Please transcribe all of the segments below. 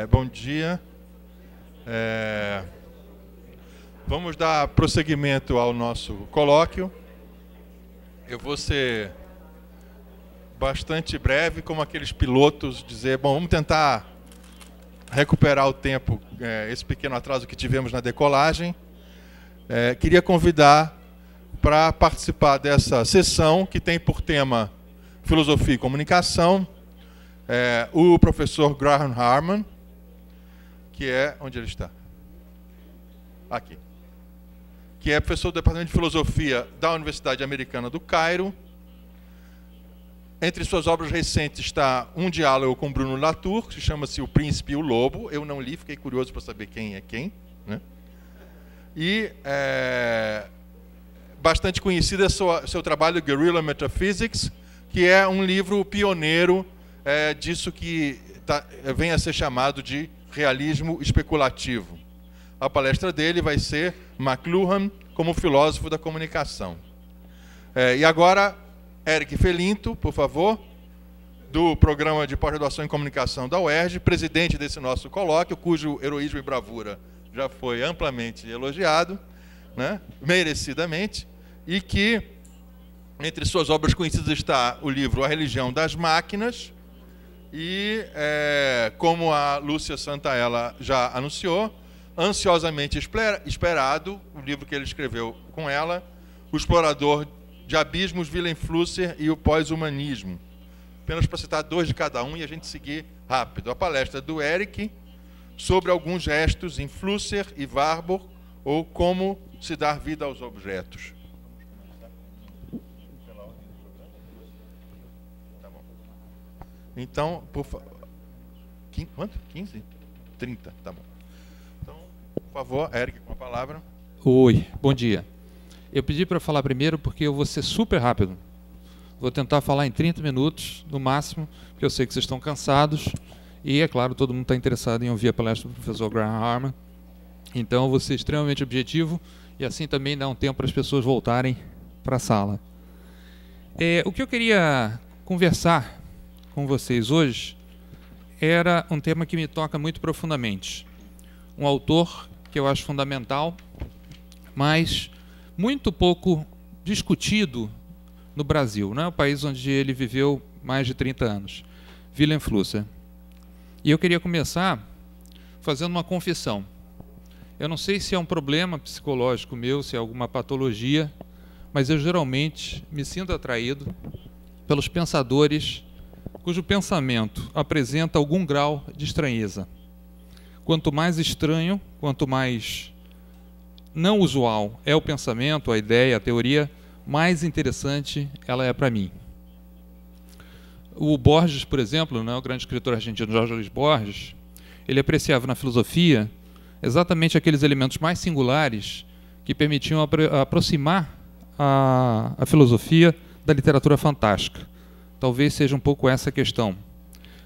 Bom dia. Vamos dar prosseguimento ao nosso colóquio. Eu vou ser bastante breve, como aqueles pilotos, dizer, bom, vamos tentar recuperar o tempo, esse pequeno atraso que tivemos na decolagem. Queria convidar para participar dessa sessão, que tem por tema Filosofia e Comunicação, o professor Graham Harman, que é... Onde ele está? Aqui. Que é professor do Departamento de Filosofia da Universidade Americana do Cairo. Entre suas obras recentes está um diálogo com Bruno Latour, que chama-se O Príncipe e o Lobo. Eu não li, fiquei curioso para saber quem é quem, né? E bastante conhecido é seu trabalho Guerrilla Metaphysics, que é um livro pioneiro disso que vem a ser chamado de realismo especulativo. A palestra dele vai ser McLuhan como filósofo da comunicação. E agora, Eric Felinto, por favor, do Programa de Pós-Graduação em Comunicação da UERJ, presidente desse nosso colóquio, cujo heroísmo e bravura já foi amplamente elogiado, né, merecidamente, e que, entre suas obras conhecidas, está o livro A Religião das Máquinas, e, como a Lúcia Santaella já anunciou, ansiosamente esperado, o livro que ele escreveu com ela, O Explorador de Abismos, Wilhelm Flusser e o Pós-Humanismo. Apenas para citar dois de cada um e a gente seguir rápido. A palestra do Eric sobre alguns gestos em Flusser e Warburg, ou como se dar vida aos objetos. Então, por favor... Quanto? 15? 30, tá bom. Então, por favor, Eric, com a palavra. Oi, bom dia. Eu pedi para falar primeiro porque eu vou ser super rápido. Vou tentar falar em 30 minutos, no máximo, porque eu sei que vocês estão cansados. E, é claro, todo mundo está interessado em ouvir a palestra do professor Graham Harman. Então, eu vou ser extremamente objetivo e assim também dar um tempo para as pessoas voltarem para a sala. O que eu queria conversar com vocês hoje era um tema que me toca muito profundamente. Um autor que eu acho fundamental, mas muito pouco discutido no Brasil, né? O país onde ele viveu mais de 30 anos, Wilhelm Flusser. E eu queria começar fazendo uma confissão. Eu não sei se é um problema psicológico meu, se é alguma patologia, mas eu geralmente me sinto atraído pelos pensadores cujo pensamento apresenta algum grau de estranheza. Quanto mais estranho, quanto mais não usual é o pensamento, a ideia, a teoria, mais interessante ela é para mim. O Borges, por exemplo, né, o grande escritor argentino Jorge Luis Borges, ele apreciava na filosofia exatamente aqueles elementos mais singulares que permitiam aproximar a filosofia da literatura fantástica. Talvez seja um pouco essa a questão.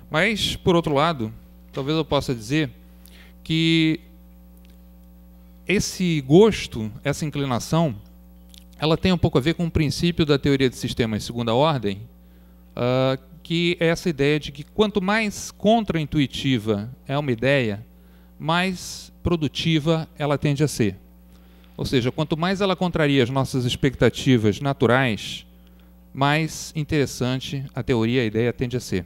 Mas, por outro lado, talvez eu possa dizer que esse gosto, essa inclinação, ela tem um pouco a ver com o princípio da teoria de sistemas de segunda ordem, que é essa ideia de que quanto mais contraintuitiva é uma ideia, mais produtiva ela tende a ser. Ou seja, quanto mais ela contraria as nossas expectativas naturais, mais interessante a teoria, a ideia tende a ser.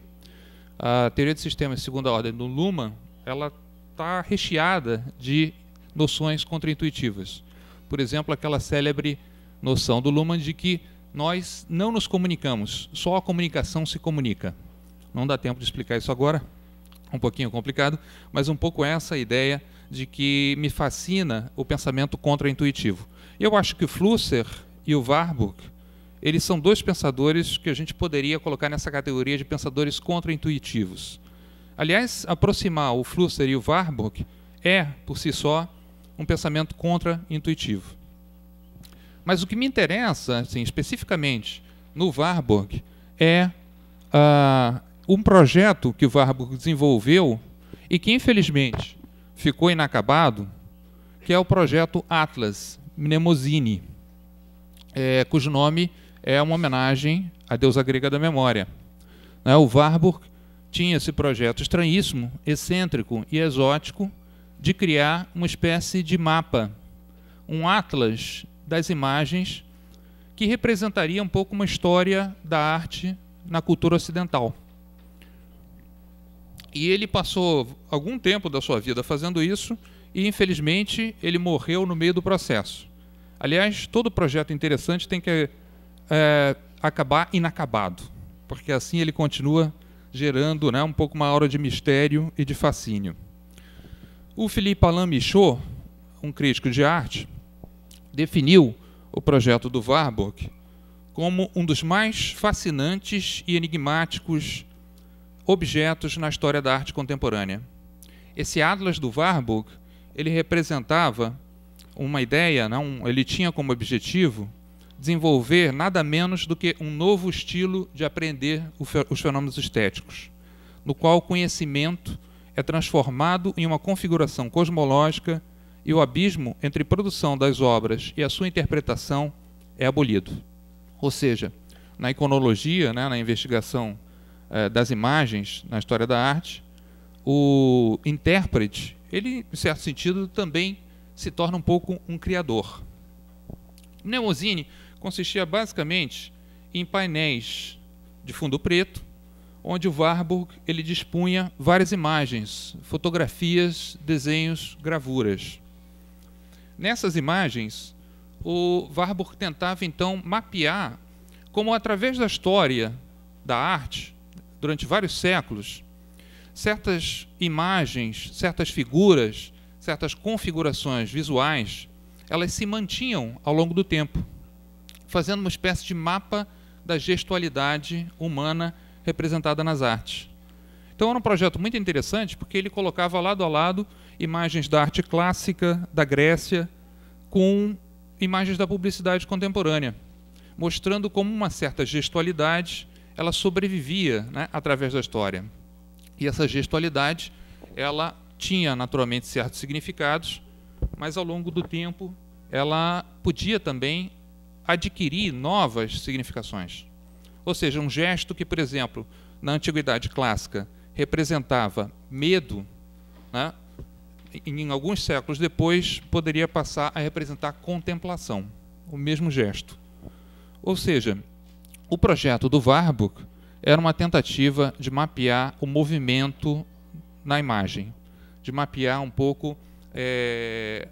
A teoria de sistemas de segunda ordem do Luhmann, ela está recheada de noções contraintuitivas. Por exemplo, aquela célebre noção do Luhmann de que nós não nos comunicamos, só a comunicação se comunica. Não dá tempo de explicar isso agora, um pouquinho complicado, mas um pouco essa ideia de que me fascina o pensamento contraintuitivo. Eu acho que o Flusser e o Warburg, eles são dois pensadores que a gente poderia colocar nessa categoria de pensadores contraintuitivos. Aliás, aproximar o Flusser e o Warburg é, por si só, um pensamento contraintuitivo. Mas o que me interessa, assim, especificamente no Warburg, é um projeto que o Warburg desenvolveu e que, infelizmente, ficou inacabado, que é o projeto Atlas Mnemosine, cujo nome é uma homenagem à deusa grega da memória. O Warburg tinha esse projeto estranhíssimo, excêntrico e exótico de criar uma espécie de mapa, um atlas das imagens que representaria um pouco uma história da arte na cultura ocidental. E ele passou algum tempo da sua vida fazendo isso e, infelizmente, ele morreu no meio do processo. Aliás, todo projeto interessante tem que acabar inacabado, porque assim ele continua gerando, né, um pouco uma aura de mistério e de fascínio. O Philippe Alain Michaud, um crítico de arte, definiu o projeto do Warburg como um dos mais fascinantes e enigmáticos objetos na história da arte contemporânea. Esse Atlas do Warburg, ele representava uma ideia, ele tinha como objetivo desenvolver nada menos do que um novo estilo de aprender os fenômenos estéticos, no qual o conhecimento é transformado em uma configuração cosmológica e o abismo entre produção das obras e a sua interpretação é abolido. Ou seja, na iconologia, né, na investigação das imagens, na história da arte, o intérprete, ele, em certo sentido, também se torna um pouco um criador. O Mnemosyne consistia basicamente em painéis de fundo preto, onde o Warburg ele dispunha várias imagens, fotografias, desenhos, gravuras. Nessas imagens, o Warburg tentava então mapear como, através da história da arte, durante vários séculos, certas imagens, certas figuras, certas configurações visuais, elas se mantinham ao longo do tempo, fazendo uma espécie de mapa da gestualidade humana representada nas artes. Então era um projeto muito interessante, porque ele colocava lado a lado imagens da arte clássica da Grécia com imagens da publicidade contemporânea, mostrando como uma certa gestualidade ela sobrevivia, né, através da história. E essa gestualidade ela tinha naturalmente certos significados, mas ao longo do tempo ela podia também adquirir novas significações. Ou seja, um gesto que, por exemplo, na Antiguidade Clássica representava medo, né, em alguns séculos depois poderia passar a representar contemplação, o mesmo gesto. Ou seja, o projeto do Warburg era uma tentativa de mapear o movimento na imagem, de mapear um pouco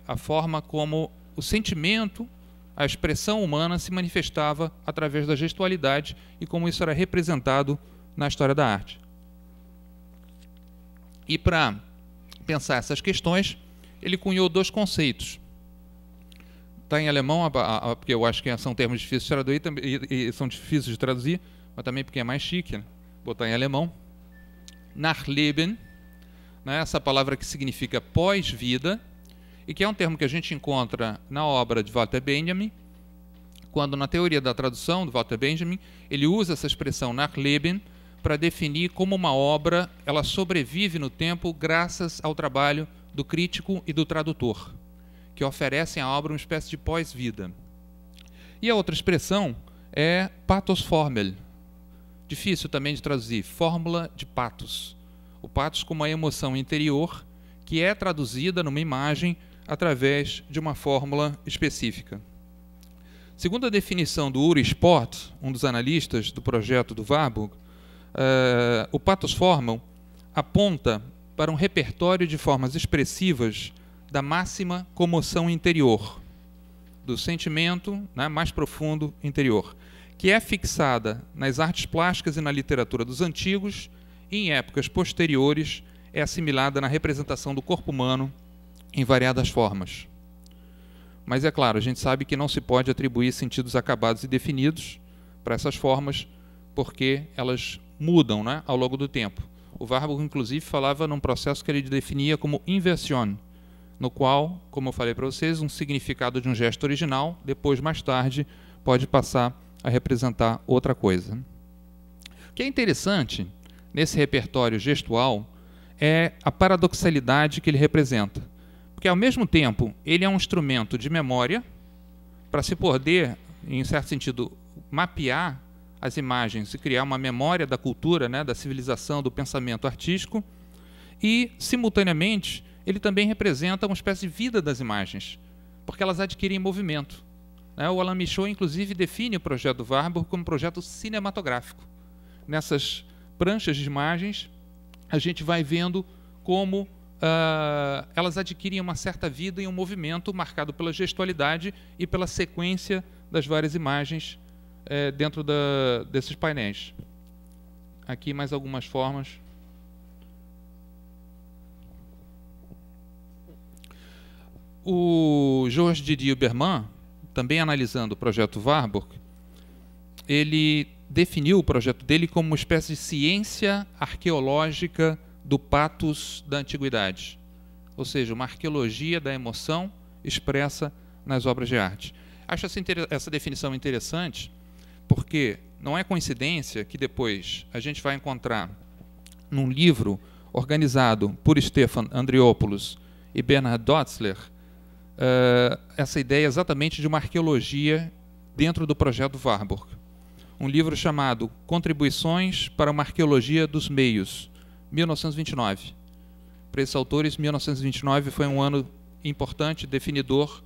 a forma como o sentimento, a expressão humana se manifestava através da gestualidade e como isso era representado na história da arte. E para pensar essas questões, ele cunhou dois conceitos. Está em alemão, porque eu acho que são termos difíceis de traduzir, e são difíceis de traduzir, mas também porque é mais chique, né, botar em alemão. Nachleben, né, essa palavra que significa pós-vida, e que é um termo que a gente encontra na obra de Walter Benjamin, quando na teoria da tradução do Walter Benjamin, ele usa essa expressão Nachleben para definir como uma obra ela sobrevive no tempo graças ao trabalho do crítico e do tradutor, que oferecem à obra uma espécie de pós-vida. E a outra expressão é Pathosformel, difícil também de traduzir, fórmula de pathos. O pathos como a emoção interior que é traduzida numa imagem através de uma fórmula específica. Segundo a definição do Uri Sport, um dos analistas do projeto do Warburg, o Pathosformel aponta para um repertório de formas expressivas da máxima comoção interior, do sentimento, né, mais profundo interior, que é fixada nas artes plásticas e na literatura dos antigos e em épocas posteriores é assimilada na representação do corpo humano em variadas formas. Mas é claro, a gente sabe que não se pode atribuir sentidos acabados e definidos para essas formas, porque elas mudam, né, ao longo do tempo. O Warburg, inclusive, falava num processo que ele definia como inversão, no qual, como eu falei para vocês, um significado de um gesto original, depois, mais tarde, pode passar a representar outra coisa. O que é interessante nesse repertório gestual é a paradoxalidade que ele representa. Porque, ao mesmo tempo, ele é um instrumento de memória para se poder, em certo sentido, mapear as imagens e criar uma memória da cultura, né, da civilização, do pensamento artístico, e, simultaneamente, ele também representa uma espécie de vida das imagens, porque elas adquirem movimento. O Alain Michaud, inclusive, define o projeto do Warburg como um projeto cinematográfico. Nessas pranchas de imagens, a gente vai vendo como elas adquirem uma certa vida e um movimento marcado pela gestualidade e pela sequência das várias imagens dentro desses painéis. Aqui mais algumas formas. O Georges Didier Berman, também analisando o projeto Warburg, ele definiu o projeto dele como uma espécie de ciência arqueológica do pathos da antiguidade, ou seja, uma arqueologia da emoção expressa nas obras de arte. Acho essa definição interessante, porque não é coincidência que depois a gente vai encontrar num livro organizado por Stefan Andriopoulos e Bernhard Dotzler essa ideia exatamente de uma arqueologia dentro do projeto Warburg. Um livro chamado Contribuições para uma Arqueologia dos Meios, 1929. Para esses autores, 1929 foi um ano importante, definidor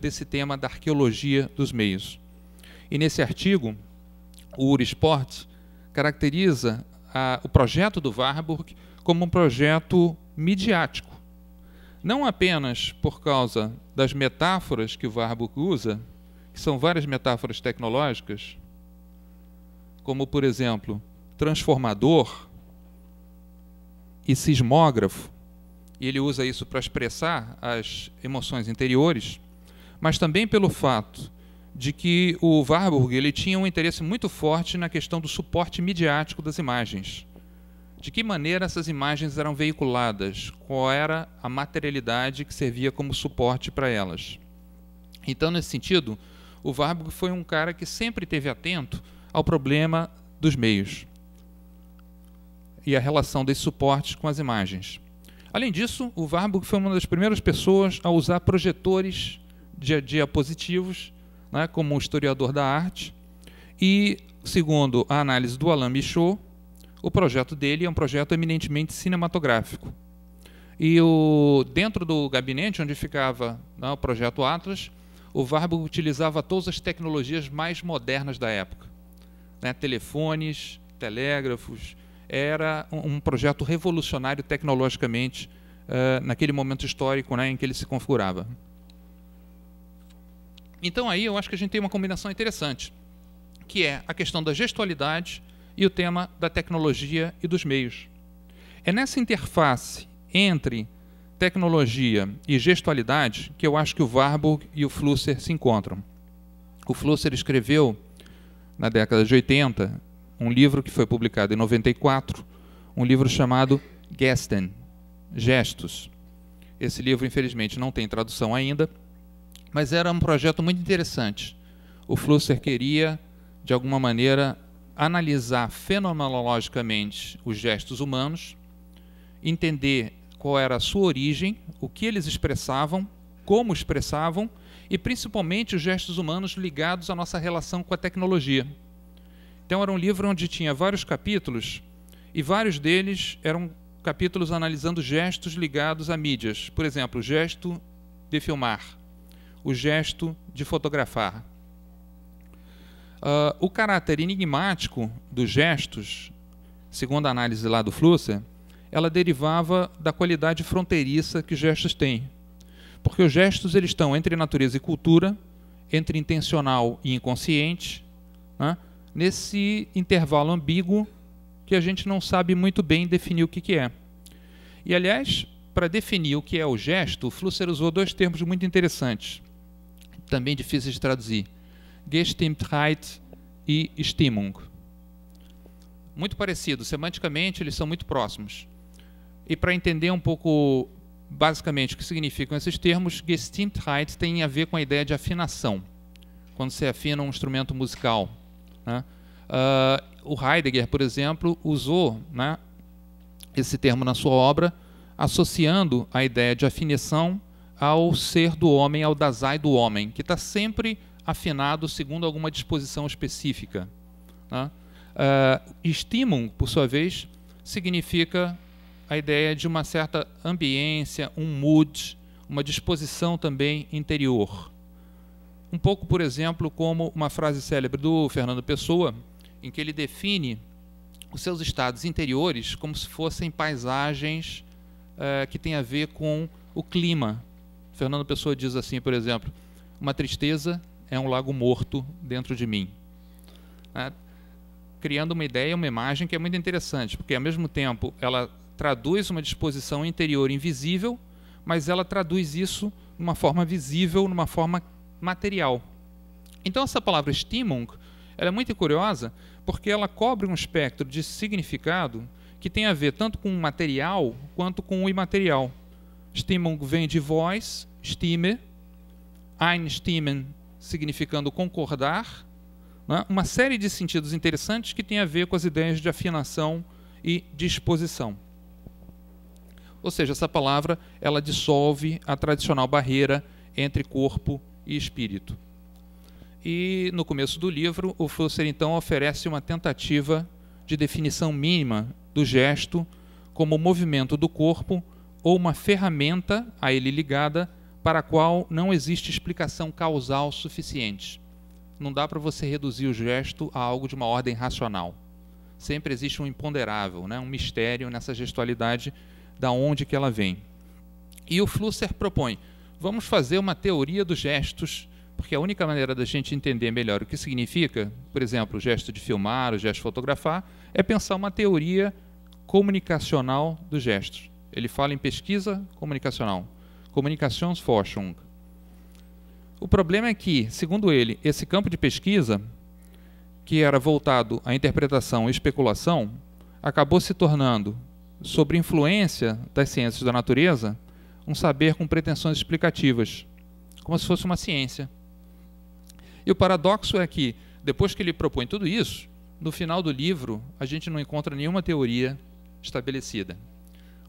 desse tema da arqueologia dos meios. E nesse artigo, o Uri Sport caracteriza o projeto do Warburg como um projeto midiático. Não apenas por causa das metáforas que o Warburg usa, que são várias metáforas tecnológicas, como, por exemplo, transformador e sismógrafo, e ele usa isso para expressar as emoções interiores, mas também pelo fato de que o Warburg ele tinha um interesse muito forte na questão do suporte midiático das imagens. De que maneira essas imagens eram veiculadas, qual era a materialidade que servia como suporte para elas. Então, nesse sentido, o Warburg foi um cara que sempre esteve atento ao problema dos meios e a relação desses suportes com as imagens. Além disso, o Warburg foi uma das primeiras pessoas a usar projetores de diapositivos, né, como historiador da arte, e, segundo a análise do Alain Michaud, o projeto dele é um projeto eminentemente cinematográfico. E dentro do gabinete onde ficava o projeto Atlas, o Warburg utilizava todas as tecnologias mais modernas da época. Telefones, telégrafos. Era um projeto revolucionário tecnologicamente naquele momento histórico em que ele se configurava. Então aí eu acho que a gente tem uma combinação interessante, que é a questão da gestualidade e o tema da tecnologia e dos meios. É nessa interface entre tecnologia e gestualidade que eu acho que o Warburg e o Flusser se encontram. O Flusser escreveu, na década de 80, um livro que foi publicado em 94, um livro chamado Gesten, Gestos. Esse livro, infelizmente, não tem tradução ainda, mas era um projeto muito interessante. O Flusser queria, de alguma maneira, analisar fenomenologicamente os gestos humanos, entender qual era a sua origem, o que eles expressavam, como expressavam, e principalmente os gestos humanos ligados à nossa relação com a tecnologia. Então era um livro onde tinha vários capítulos, e vários deles eram capítulos analisando gestos ligados a mídias. Por exemplo, o gesto de filmar, o gesto de fotografar. O caráter enigmático dos gestos, segundo a análise lá do Flusser, ela derivava da qualidade fronteiriça que os gestos têm. Porque os gestos eles estão entre natureza e cultura, entre intencional e inconsciente, nesse intervalo ambíguo que a gente não sabe muito bem definir o que é. E, aliás, para definir o que é o gesto, o Flusser usou dois termos muito interessantes, também difíceis de traduzir: Gestimmtheit e Stimmung. Muito parecidos, semanticamente eles são muito próximos. E para entender um pouco, basicamente, o que significam esses termos, Gestimmtheit tem a ver com a ideia de afinação, quando você afina um instrumento musical. O Heidegger, por exemplo, usou esse termo na sua obra, associando a ideia de afinação ao ser do homem, ao Dasein do homem, que está sempre afinado segundo alguma disposição específica. Né? Stimmung, por sua vez, significa a ideia de uma certa ambiência, um mood, uma disposição também interior. Um pouco, por exemplo, como uma frase célebre do Fernando Pessoa, em que ele define os seus estados interiores como se fossem paisagens que têm a ver com o clima. Fernando Pessoa diz assim, por exemplo, uma tristeza é um lago morto dentro de mim. Criando uma ideia, uma imagem que é muito interessante, porque ao mesmo tempo ela traduz uma disposição interior invisível, mas ela traduz isso de uma forma visível, numa forma material. Então essa palavra Stimmung, ela é muito curiosa, porque ela cobre um espectro de significado que tem a ver tanto com o material quanto com o imaterial. Stimmung vem de voz, Stimme, einstimmen significando concordar, né? Uma série de sentidos interessantes que tem a ver com as ideias de afinação e disposição. Ou seja, essa palavra ela dissolve a tradicional barreira entre corpo e espírito. E no começo do livro, o Flusser então oferece uma tentativa de definição mínima do gesto como movimento do corpo ou uma ferramenta a ele ligada para a qual não existe explicação causal suficiente. Não dá para você reduzir o gesto a algo de uma ordem racional. Sempre existe um imponderável, né? Um mistério nessa gestualidade, da onde que ela vem. E o Flusser propõe, vamos fazer uma teoria dos gestos, porque a única maneira da gente entender melhor o que significa, por exemplo, o gesto de filmar, o gesto de fotografar, é pensar uma teoria comunicacional dos gestos. Ele fala em pesquisa comunicacional, Kommunikationsforschung. O problema é que, segundo ele, esse campo de pesquisa, que era voltado à interpretação e especulação, acabou se tornando, sob influência das ciências da natureza, um saber com pretensões explicativas, como se fosse uma ciência. E o paradoxo é que, depois que ele propõe tudo isso, no final do livro, a gente não encontra nenhuma teoria estabelecida.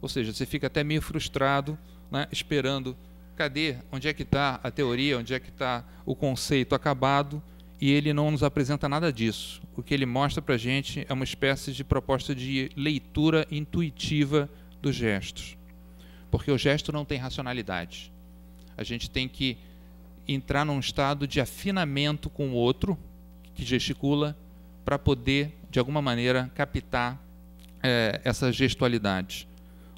Ou seja, você fica até meio frustrado, né, esperando, cadê, onde é que está a teoria, onde é que está o conceito acabado, e ele não nos apresenta nada disso. O que ele mostra para a gente é uma espécie de proposta de leitura intuitiva dos gestos. Porque o gesto não tem racionalidade. A gente tem que entrar num estado de afinamento com o outro, que gesticula, para poder, de alguma maneira, captar essa gestualidade.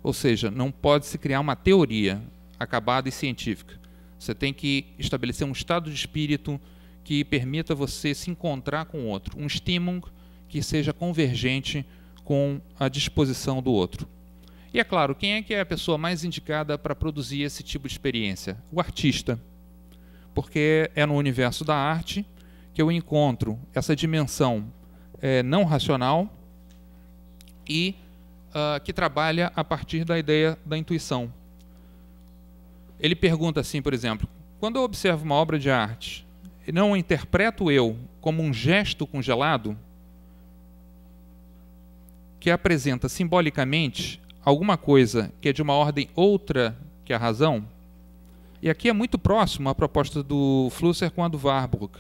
Ou seja, não pode se criar uma teoria acabada e científica. Você tem que estabelecer um estado de espírito que permita você se encontrar com o outro, um Stimmung que seja convergente com a disposição do outro. E é claro, quem é que é a pessoa mais indicada para produzir esse tipo de experiência? O artista. Porque é no universo da arte que eu encontro essa dimensão não racional e que trabalha a partir da ideia da intuição. Ele pergunta assim, por exemplo, quando eu observo uma obra de arte, não a interpreto eu como um gesto congelado que apresenta simbolicamente alguma coisa que é de uma ordem outra que a razão? E aqui é muito próximo a proposta do Flusser com a do Warburg,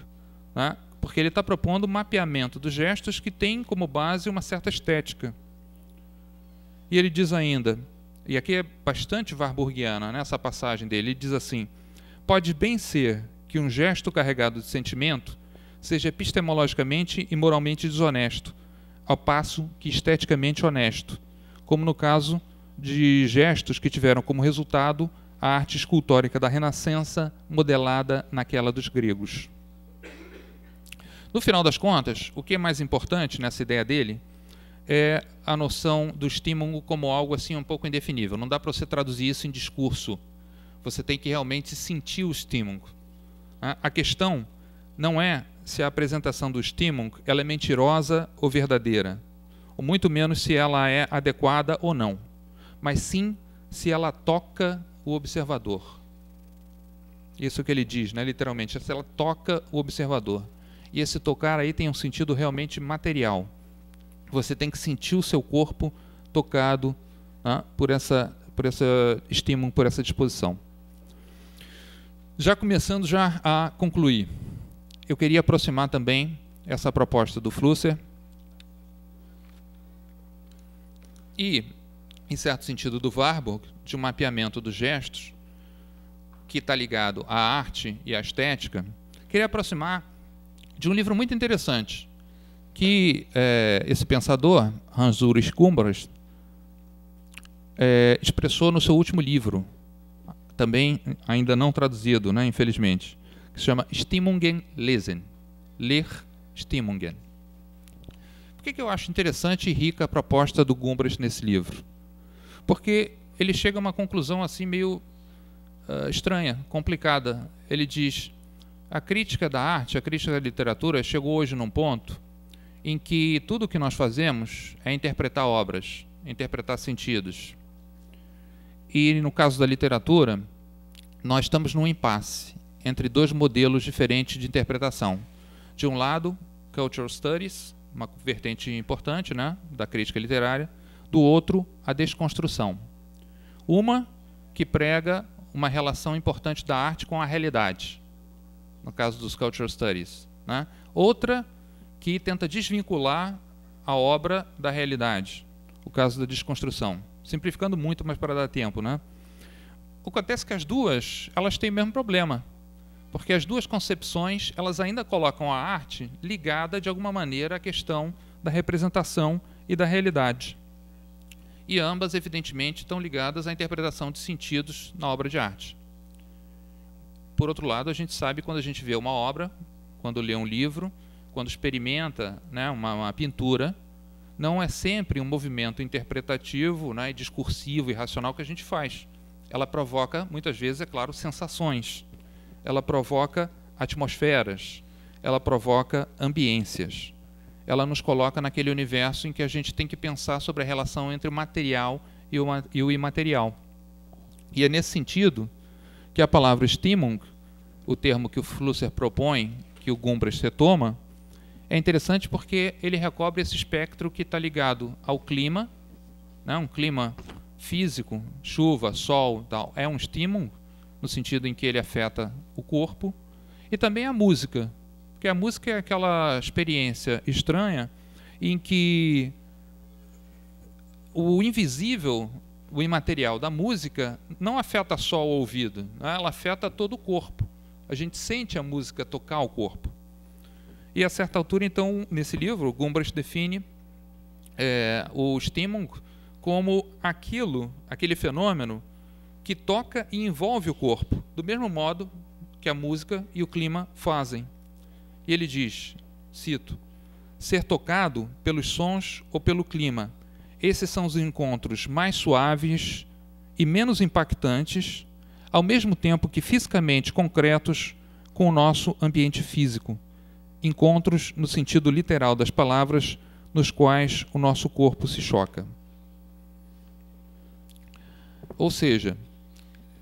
né? Porque ele está propondo um mapeamento dos gestos que tem como base uma certa estética. E ele diz ainda, e aqui é bastante warburgiana, né, essa passagem dele, ele diz assim, pode bem ser que um gesto carregado de sentimento seja epistemologicamente e moralmente desonesto, ao passo que esteticamente honesto, como no caso de gestos que tiveram como resultado a arte escultórica da Renascença modelada naquela dos gregos. No final das contas, o que é mais importante nessa ideia dele é a noção do estímulo como algo assim um pouco indefinível. Não dá para você traduzir isso em discurso. Você tem que realmente sentir o estímulo. A questão não é se a apresentação do estímulo ela é mentirosa ou verdadeira, ou muito menos se ela é adequada ou não, mas sim se ela toca o observador. Isso que ele diz, né, literalmente, se ela toca o observador. E esse tocar aí tem um sentido realmente material. Você tem que sentir o seu corpo tocado, né, por esse estímulo, por essa disposição. Já começando a concluir, eu queria aproximar também essa proposta do Flusser e, em certo sentido, do Warburg, de um mapeamento dos gestos, que está ligado à arte e à estética, queria aproximar de um livro muito interessante, que esse pensador, Hans Ulrich Gumbrist, expressou no seu último livro, também ainda não traduzido, né, infelizmente, que se chama Stimmungen lesen. Ler Stimmungen. Por que eu acho interessante e rica a proposta do Gumbrist nesse livro? Porque ele chega a uma conclusão assim meio estranha, complicada. Ele diz: a crítica da arte, a crítica da literatura chegou hoje num ponto em que tudo o que nós fazemos é interpretar obras, interpretar sentidos. E no caso da literatura, nós estamos num impasse entre dois modelos diferentes de interpretação. De um lado, Cultural Studies, uma vertente importante, né, da crítica literária. Do outro, a desconstrução. Uma que prega uma relação importante da arte com a realidade, no caso dos Cultural Studies, né? Outra que tenta desvincular a obra da realidade, o caso da desconstrução. Simplificando muito, mas para dar tempo, né? O que acontece é que as duas, elas têm o mesmo problema, porque as duas concepções, elas ainda colocam a arte ligada de alguma maneira à questão da representação e da realidade. E ambas, evidentemente, estão ligadas à interpretação de sentidos na obra de arte. Por outro lado, a gente sabe quando a gente vê uma obra, quando lê um livro, quando experimenta, né, uma pintura, não é sempre um movimento interpretativo, né, discursivo e racional que a gente faz. Ela provoca, muitas vezes, é claro, sensações. Ela provoca atmosferas. Ela provoca ambiências. Ela nos coloca naquele universo em que a gente tem que pensar sobre a relação entre o material e o imaterial. E é nesse sentido que a palavra Stimmung, o termo que o Flusser propõe, que o Gumbrist retoma, é interessante porque ele recobre esse espectro que está ligado ao clima, né, um clima físico, chuva, sol, tal, é um Stimmung, no sentido em que ele afeta o corpo, e também a música, porque a música é aquela experiência estranha em que o invisível, o imaterial da música não afeta só o ouvido, né? Ela afeta todo o corpo. A gente sente a música tocar o corpo. E a certa altura, então, nesse livro, Gumbrist define o Stimmung como aquele fenômeno que toca e envolve o corpo, do mesmo modo que a música e o clima fazem. E ele diz, cito, ser tocado pelos sons ou pelo clima. Esses são os encontros mais suaves e menos impactantes, ao mesmo tempo que fisicamente concretos com o nosso ambiente físico. Encontros no sentido literal das palavras, nos quais o nosso corpo se choca. Ou seja,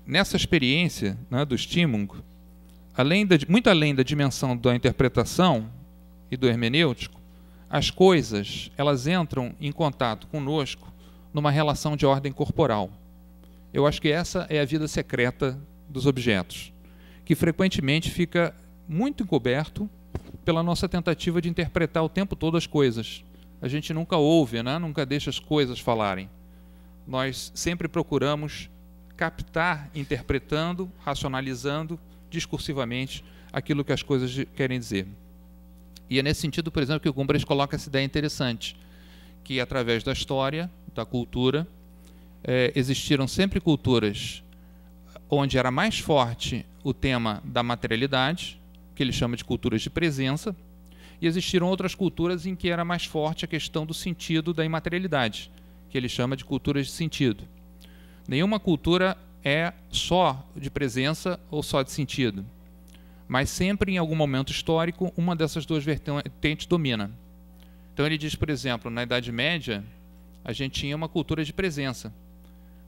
nessa experiência, né, do Stimmung, muito além da dimensão da interpretação e do hermenêutico, as coisas elas entram em contato conosco numa relação de ordem corporal. Eu acho que essa é a vida secreta dos objetos, que frequentemente fica muito encoberto pela nossa tentativa de interpretar o tempo todo as coisas. A gente nunca ouve, né? Nunca deixa as coisas falarem. Nós sempre procuramos captar, interpretando, racionalizando, discursivamente, aquilo que as coisas querem dizer. E é nesse sentido, por exemplo, que o Gumbrist coloca essa ideia interessante, que através da história, da cultura, existiram sempre culturas onde era mais forte o tema da materialidade, que ele chama de culturas de presença, e existiram outras culturas em que era mais forte a questão do sentido da imaterialidade, que ele chama de culturas de sentido. Nenhuma cultura é só de presença ou só de sentido, mas sempre em algum momento histórico uma dessas duas vertentes domina. Então ele diz, por exemplo, na Idade Média a gente tinha uma cultura de presença.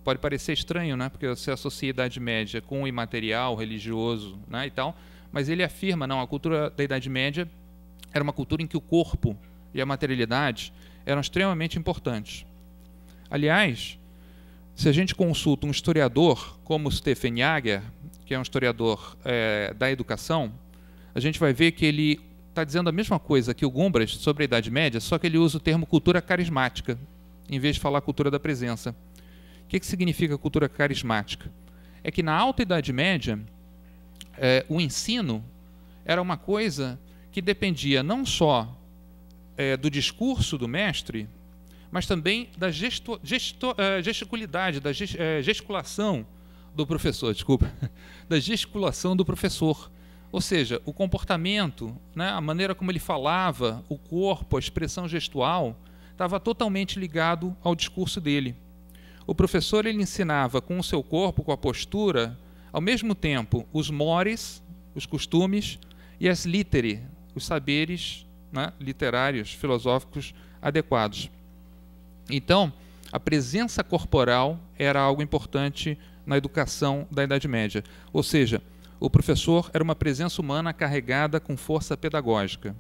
Pode parecer estranho, né? Porque você associa a Idade Média com o imaterial, religioso, né, e tal, mas ele afirma, não, a cultura da Idade Média era uma cultura em que o corpo e a materialidade eram extremamente importantes. Aliás, se a gente consulta um historiador como Stephen Jager, que é um historiador da educação, a gente vai ver que ele está dizendo a mesma coisa que o Gumbras sobre a Idade Média, só que ele usa o termo cultura carismática, em vez de falar cultura da presença. O que significa cultura carismática? É que na Alta Idade Média, o ensino era uma coisa que dependia não só do discurso do mestre, mas também da gesticulidade, da gesticulação do professor, desculpa, da gesticulação do professor. Ou seja, o comportamento, né, a maneira como ele falava, o corpo, a expressão gestual, estava totalmente ligado ao discurso dele. O professor ele ensinava com o seu corpo, com a postura, ao mesmo tempo os mores, os costumes, e as litere, os saberes, né, literários, filosóficos adequados. Então, a presença corporal era algo importante na educação da Idade Média. Ou seja, o professor era uma presença humana carregada com força pedagógica.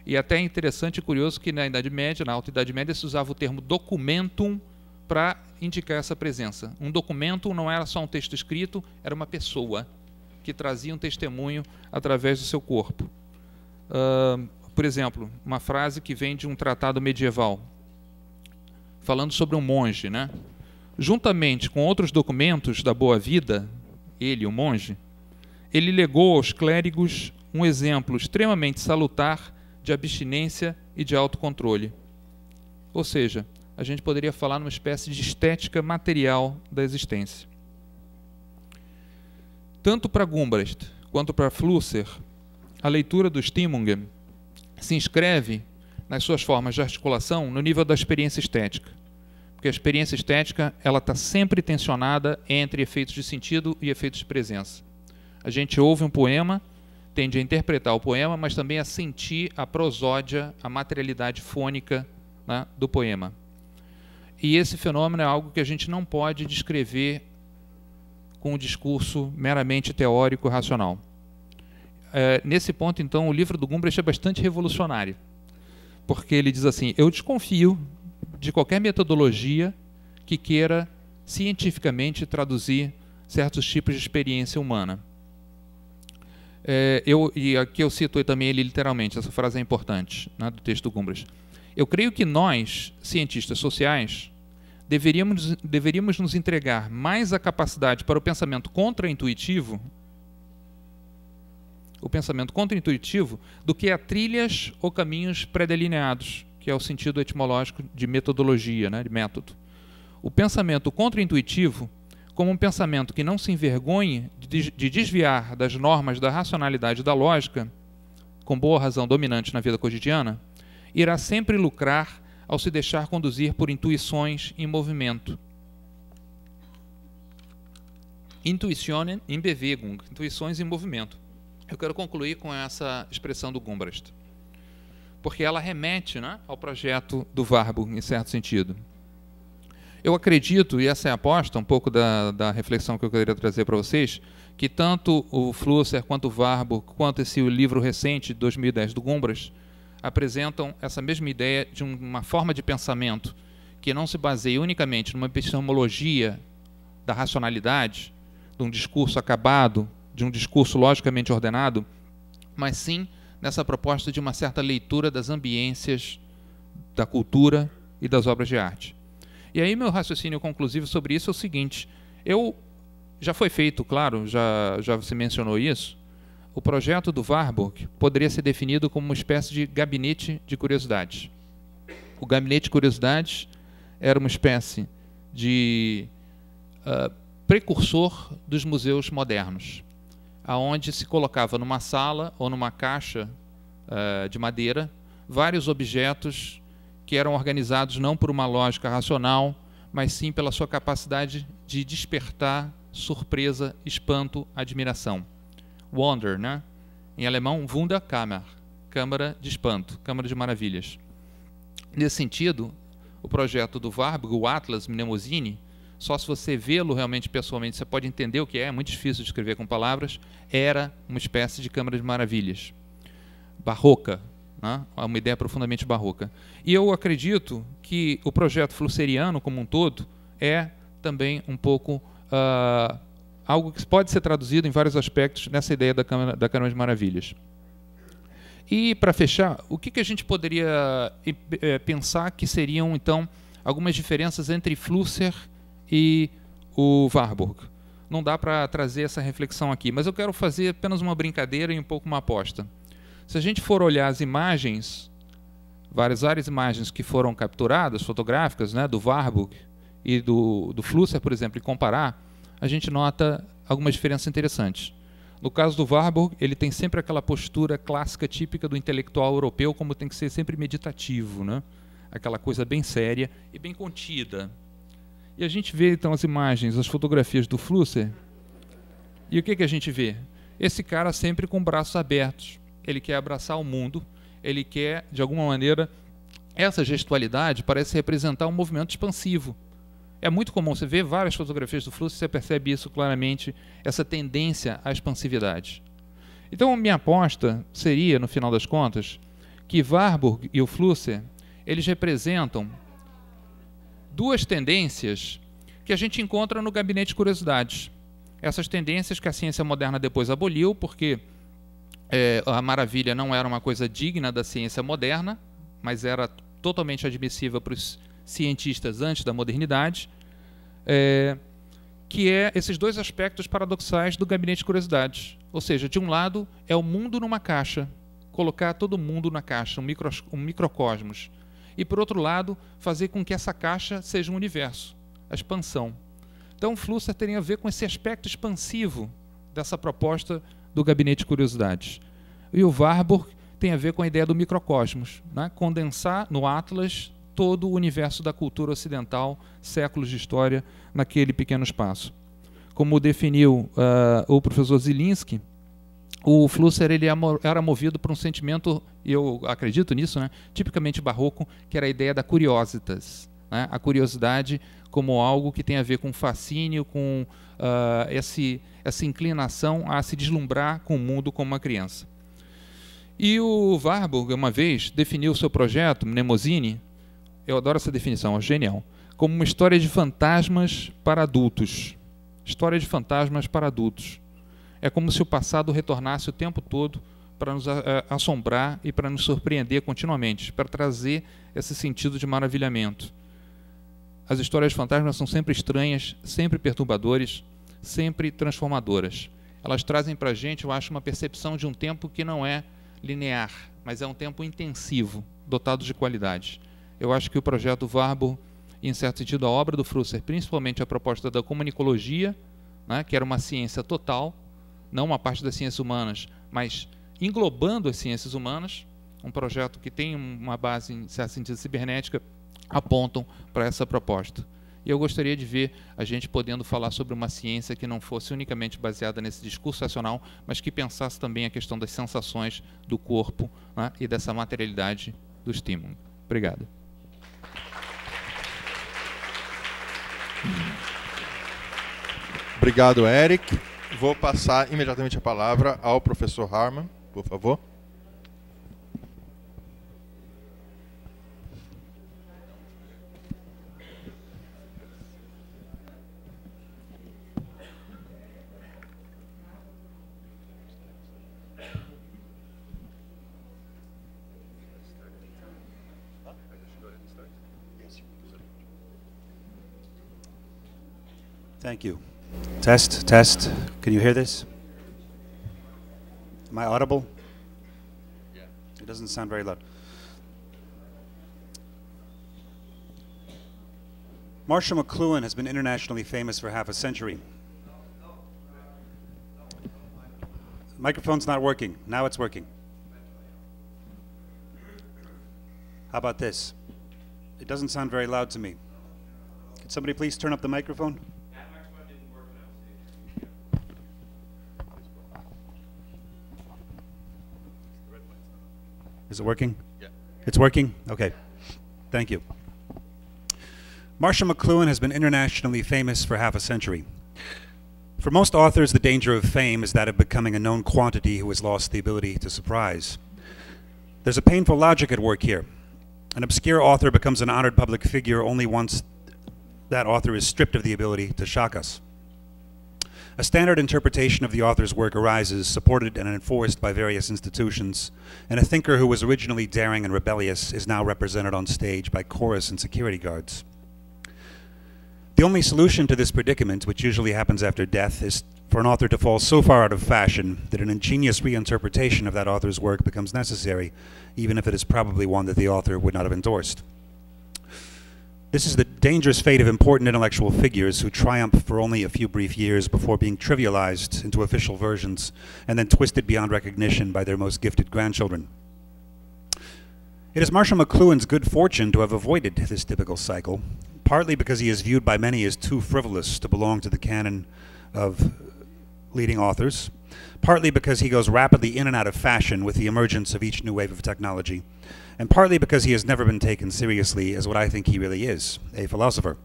E até é interessante e curioso que na Idade Média, na Alta Idade Média, se usava o termo documentum para indicar essa presença. Um documento não era só um texto escrito, era uma pessoa que trazia um testemunho através do seu corpo. Por exemplo, uma frase que vem de um tratado medieval, falando sobre um monge, né? Juntamente com outros documentos da boa vida, ele, o monge, ele legou aos clérigos um exemplo extremamente salutar de abstinência e de autocontrole. Ou seja, a gente poderia falar numa espécie de estética material da existência. Tanto para Gumbras quanto para Flusser, a leitura do Stimmungen se inscreve nas suas formas de articulação no nível da experiência estética. Porque a experiência estética ela está sempre tensionada entre efeitos de sentido e efeitos de presença. A gente ouve um poema, tende a interpretar o poema, mas também a sentir a prosódia, a materialidade fônica, né, do poema. E esse fenômeno é algo que a gente não pode descrever com um discurso meramente teórico e racional. Nesse ponto, então, o livro do Gumbras é bastante revolucionário, porque ele diz assim: eu desconfio de qualquer metodologia que queira cientificamente traduzir certos tipos de experiência humana. E aqui eu cito também ele literalmente, essa frase é importante, né, do texto do Gumbras. Eu creio que nós, cientistas sociais, deveríamos nos entregar mais à capacidade para o pensamento contra-intuitivo, do que a trilhas ou caminhos pré-delineados, que é o sentido etimológico de metodologia, né, de método. O pensamento contra-intuitivo, como um pensamento que não se envergonhe de desviar das normas da racionalidade e da lógica, com boa razão dominante na vida cotidiana, irá sempre lucrar ao se deixar conduzir por intuições em movimento. Intuitionen in Bewegung, intuições em movimento. Eu quero concluir com essa expressão do Gumbras, porque ela remete, né, ao projeto do Warburg, em certo sentido. Eu acredito, e essa é a aposta, um pouco da reflexão que eu queria trazer para vocês, que tanto o Flusser, quanto o Warburg, quanto esse livro recente, de 2010, do Gumbras, apresentam essa mesma ideia de uma forma de pensamento que não se baseia unicamente numa epistemologia da racionalidade, de um discurso acabado, de um discurso logicamente ordenado, mas sim nessa proposta de uma certa leitura das ambiências da cultura e das obras de arte. E aí meu raciocínio conclusivo sobre isso é o seguinte: já foi feito, claro, já se mencionou isso, o projeto do Warburg poderia ser definido como uma espécie de gabinete de curiosidades. O gabinete de curiosidades era uma espécie de precursor dos museus modernos, aonde se colocava numa sala ou numa caixa de madeira vários objetos que eram organizados não por uma lógica racional, mas sim pela sua capacidade de despertar surpresa, espanto, admiração. Wonder, né? Em alemão, Wunderkammer, câmara de espanto, câmara de maravilhas. Nesse sentido, o projeto do Warburg, o Atlas Mnemosyne, só se você vê-lo realmente pessoalmente, você pode entender o que é muito difícil de escrever com palavras, era uma espécie de câmara de maravilhas. Barroca, né? Uma ideia profundamente barroca. E eu acredito que o projeto flusseriano como um todo é também um pouco algo que pode ser traduzido em vários aspectos nessa ideia da Câmara de Maravilhas. E, para fechar, o que a gente poderia pensar que seriam, então, algumas diferenças entre Flusser e o Warburg? Não dá para trazer essa reflexão aqui, mas eu quero fazer apenas uma brincadeira e um pouco uma aposta. Se a gente for olhar as imagens, várias imagens que foram capturadas, fotográficas, né, do Warburg e do Flusser, por exemplo, e comparar, a gente nota algumas diferenças interessantes. No caso do Warburg, ele tem sempre aquela postura clássica, típica do intelectual europeu, como tem que ser sempre meditativo, né? Aquela coisa bem séria e bem contida. E a gente vê, então, as imagens, as fotografias do Flusser, e o que a gente vê? Esse cara sempre com braços abertos. Ele quer abraçar o mundo, ele quer, de alguma maneira, essa gestualidade parece representar um movimento expansivo. É muito comum, você vê várias fotografias do Flusser, você percebe isso claramente, essa tendência à expansividade. Então, a minha aposta seria, no final das contas, que Warburg e o Flusser, eles representam duas tendências que a gente encontra no Gabinete de Curiosidades. Essas tendências que a ciência moderna depois aboliu, porque a maravilha não era uma coisa digna da ciência moderna, mas era totalmente admissível para os cientistas antes da modernidade, que esses dois aspectos paradoxais do Gabinete de Curiosidades. Ou seja, de um lado, é o mundo numa caixa, colocar todo mundo na caixa, um microcosmos. E, por outro lado, fazer com que essa caixa seja um universo, a expansão. Então, o Flusser teria a ver com esse aspecto expansivo dessa proposta do Gabinete de Curiosidades. E o Warburg tem a ver com a ideia do microcosmos, né? Condensar no Atlas todo o universo da cultura ocidental, séculos de história, naquele pequeno espaço. Como definiu o professor Zielinski, o Flusser ele era movido por um sentimento, e eu acredito nisso, né, tipicamente barroco, que era a ideia da curiositas, né, a curiosidade como algo que tem a ver com fascínio, com essa inclinação a se deslumbrar com o mundo como uma criança. E o Warburg, uma vez, definiu o seu projeto, Mnemosine, eu adoro essa definição, é genial, como uma história de fantasmas para adultos. História de fantasmas para adultos. É como se o passado retornasse o tempo todo para nos assombrar e para nos surpreender continuamente, para trazer esse sentido de maravilhamento. As histórias de fantasmas são sempre estranhas, sempre perturbadoras, sempre transformadoras. Elas trazem para a gente, eu acho, uma percepção de um tempo que não é linear, mas é um tempo intensivo, dotado de qualidade. Eu acho que o projeto Warburg, e em certo sentido a obra do Flusser, principalmente a proposta da comunicologia, né, que era uma ciência total, não uma parte das ciências humanas, mas englobando as ciências humanas, um projeto que tem uma base em certo sentido cibernética, apontam para essa proposta. E eu gostaria de ver a gente podendo falar sobre uma ciência que não fosse unicamente baseada nesse discurso racional, mas que pensasse também a questão das sensações do corpo, né, e dessa materialidade do estímulo. Obrigado. Obrigado, Eric. Vou passar imediatamente a palavra ao professor Harman, por favor. Thank you. Test, test. Can you hear this? Am I audible? Yeah. It doesn't sound very loud. Marshall McLuhan has been internationally famous for half a century. The microphone's not working. Now it's working. How about this? It doesn't sound very loud to me. Could somebody please turn up the microphone? Is it working? Yeah. It's working? Okay. Thank you. Marshall McLuhan has been internationally famous for half a century. For most authors, the danger of fame is that of becoming a known quantity who has lost the ability to surprise. There's a painful logic at work here. An obscure author becomes an honored public figure only once that author is stripped of the ability to shock us. A standard interpretation of the author's work arises, supported and enforced by various institutions, and a thinker who was originally daring and rebellious is now represented on stage by chorus and security guards. The only solution to this predicament, which usually happens after death, is for an author to fall so far out of fashion that an ingenious reinterpretation of that author's work becomes necessary, even if it is probably one that the author would not have endorsed. This is the dangerous fate of important intellectual figures who triumph for only a few brief years before being trivialized into official versions and then twisted beyond recognition by their most gifted grandchildren. It is Marshall McLuhan's good fortune to have avoided this typical cycle, partly because he is viewed by many as too frivolous to belong to the canon of leading authors, partly because he goes rapidly in and out of fashion with the emergence of each new wave of technology, and partly because he has never been taken seriously as what I think he really is, a philosopher.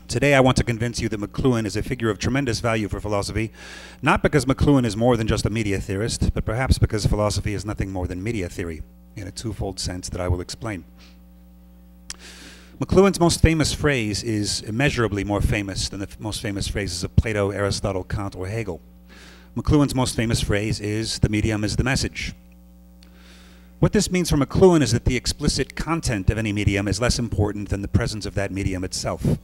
Today I want to convince you that McLuhan is a figure of tremendous value for philosophy, not because McLuhan is more than just a media theorist, but perhaps because philosophy is nothing more than media theory, in a twofold sense that I will explain. McLuhan's most famous phrase is immeasurably more famous than the most famous phrases of Plato, Aristotle, Kant, or Hegel. McLuhan's most famous phrase is, "The medium is the message." What this means for McLuhan is that the explicit content of any medium is less important than the presence of that medium itself.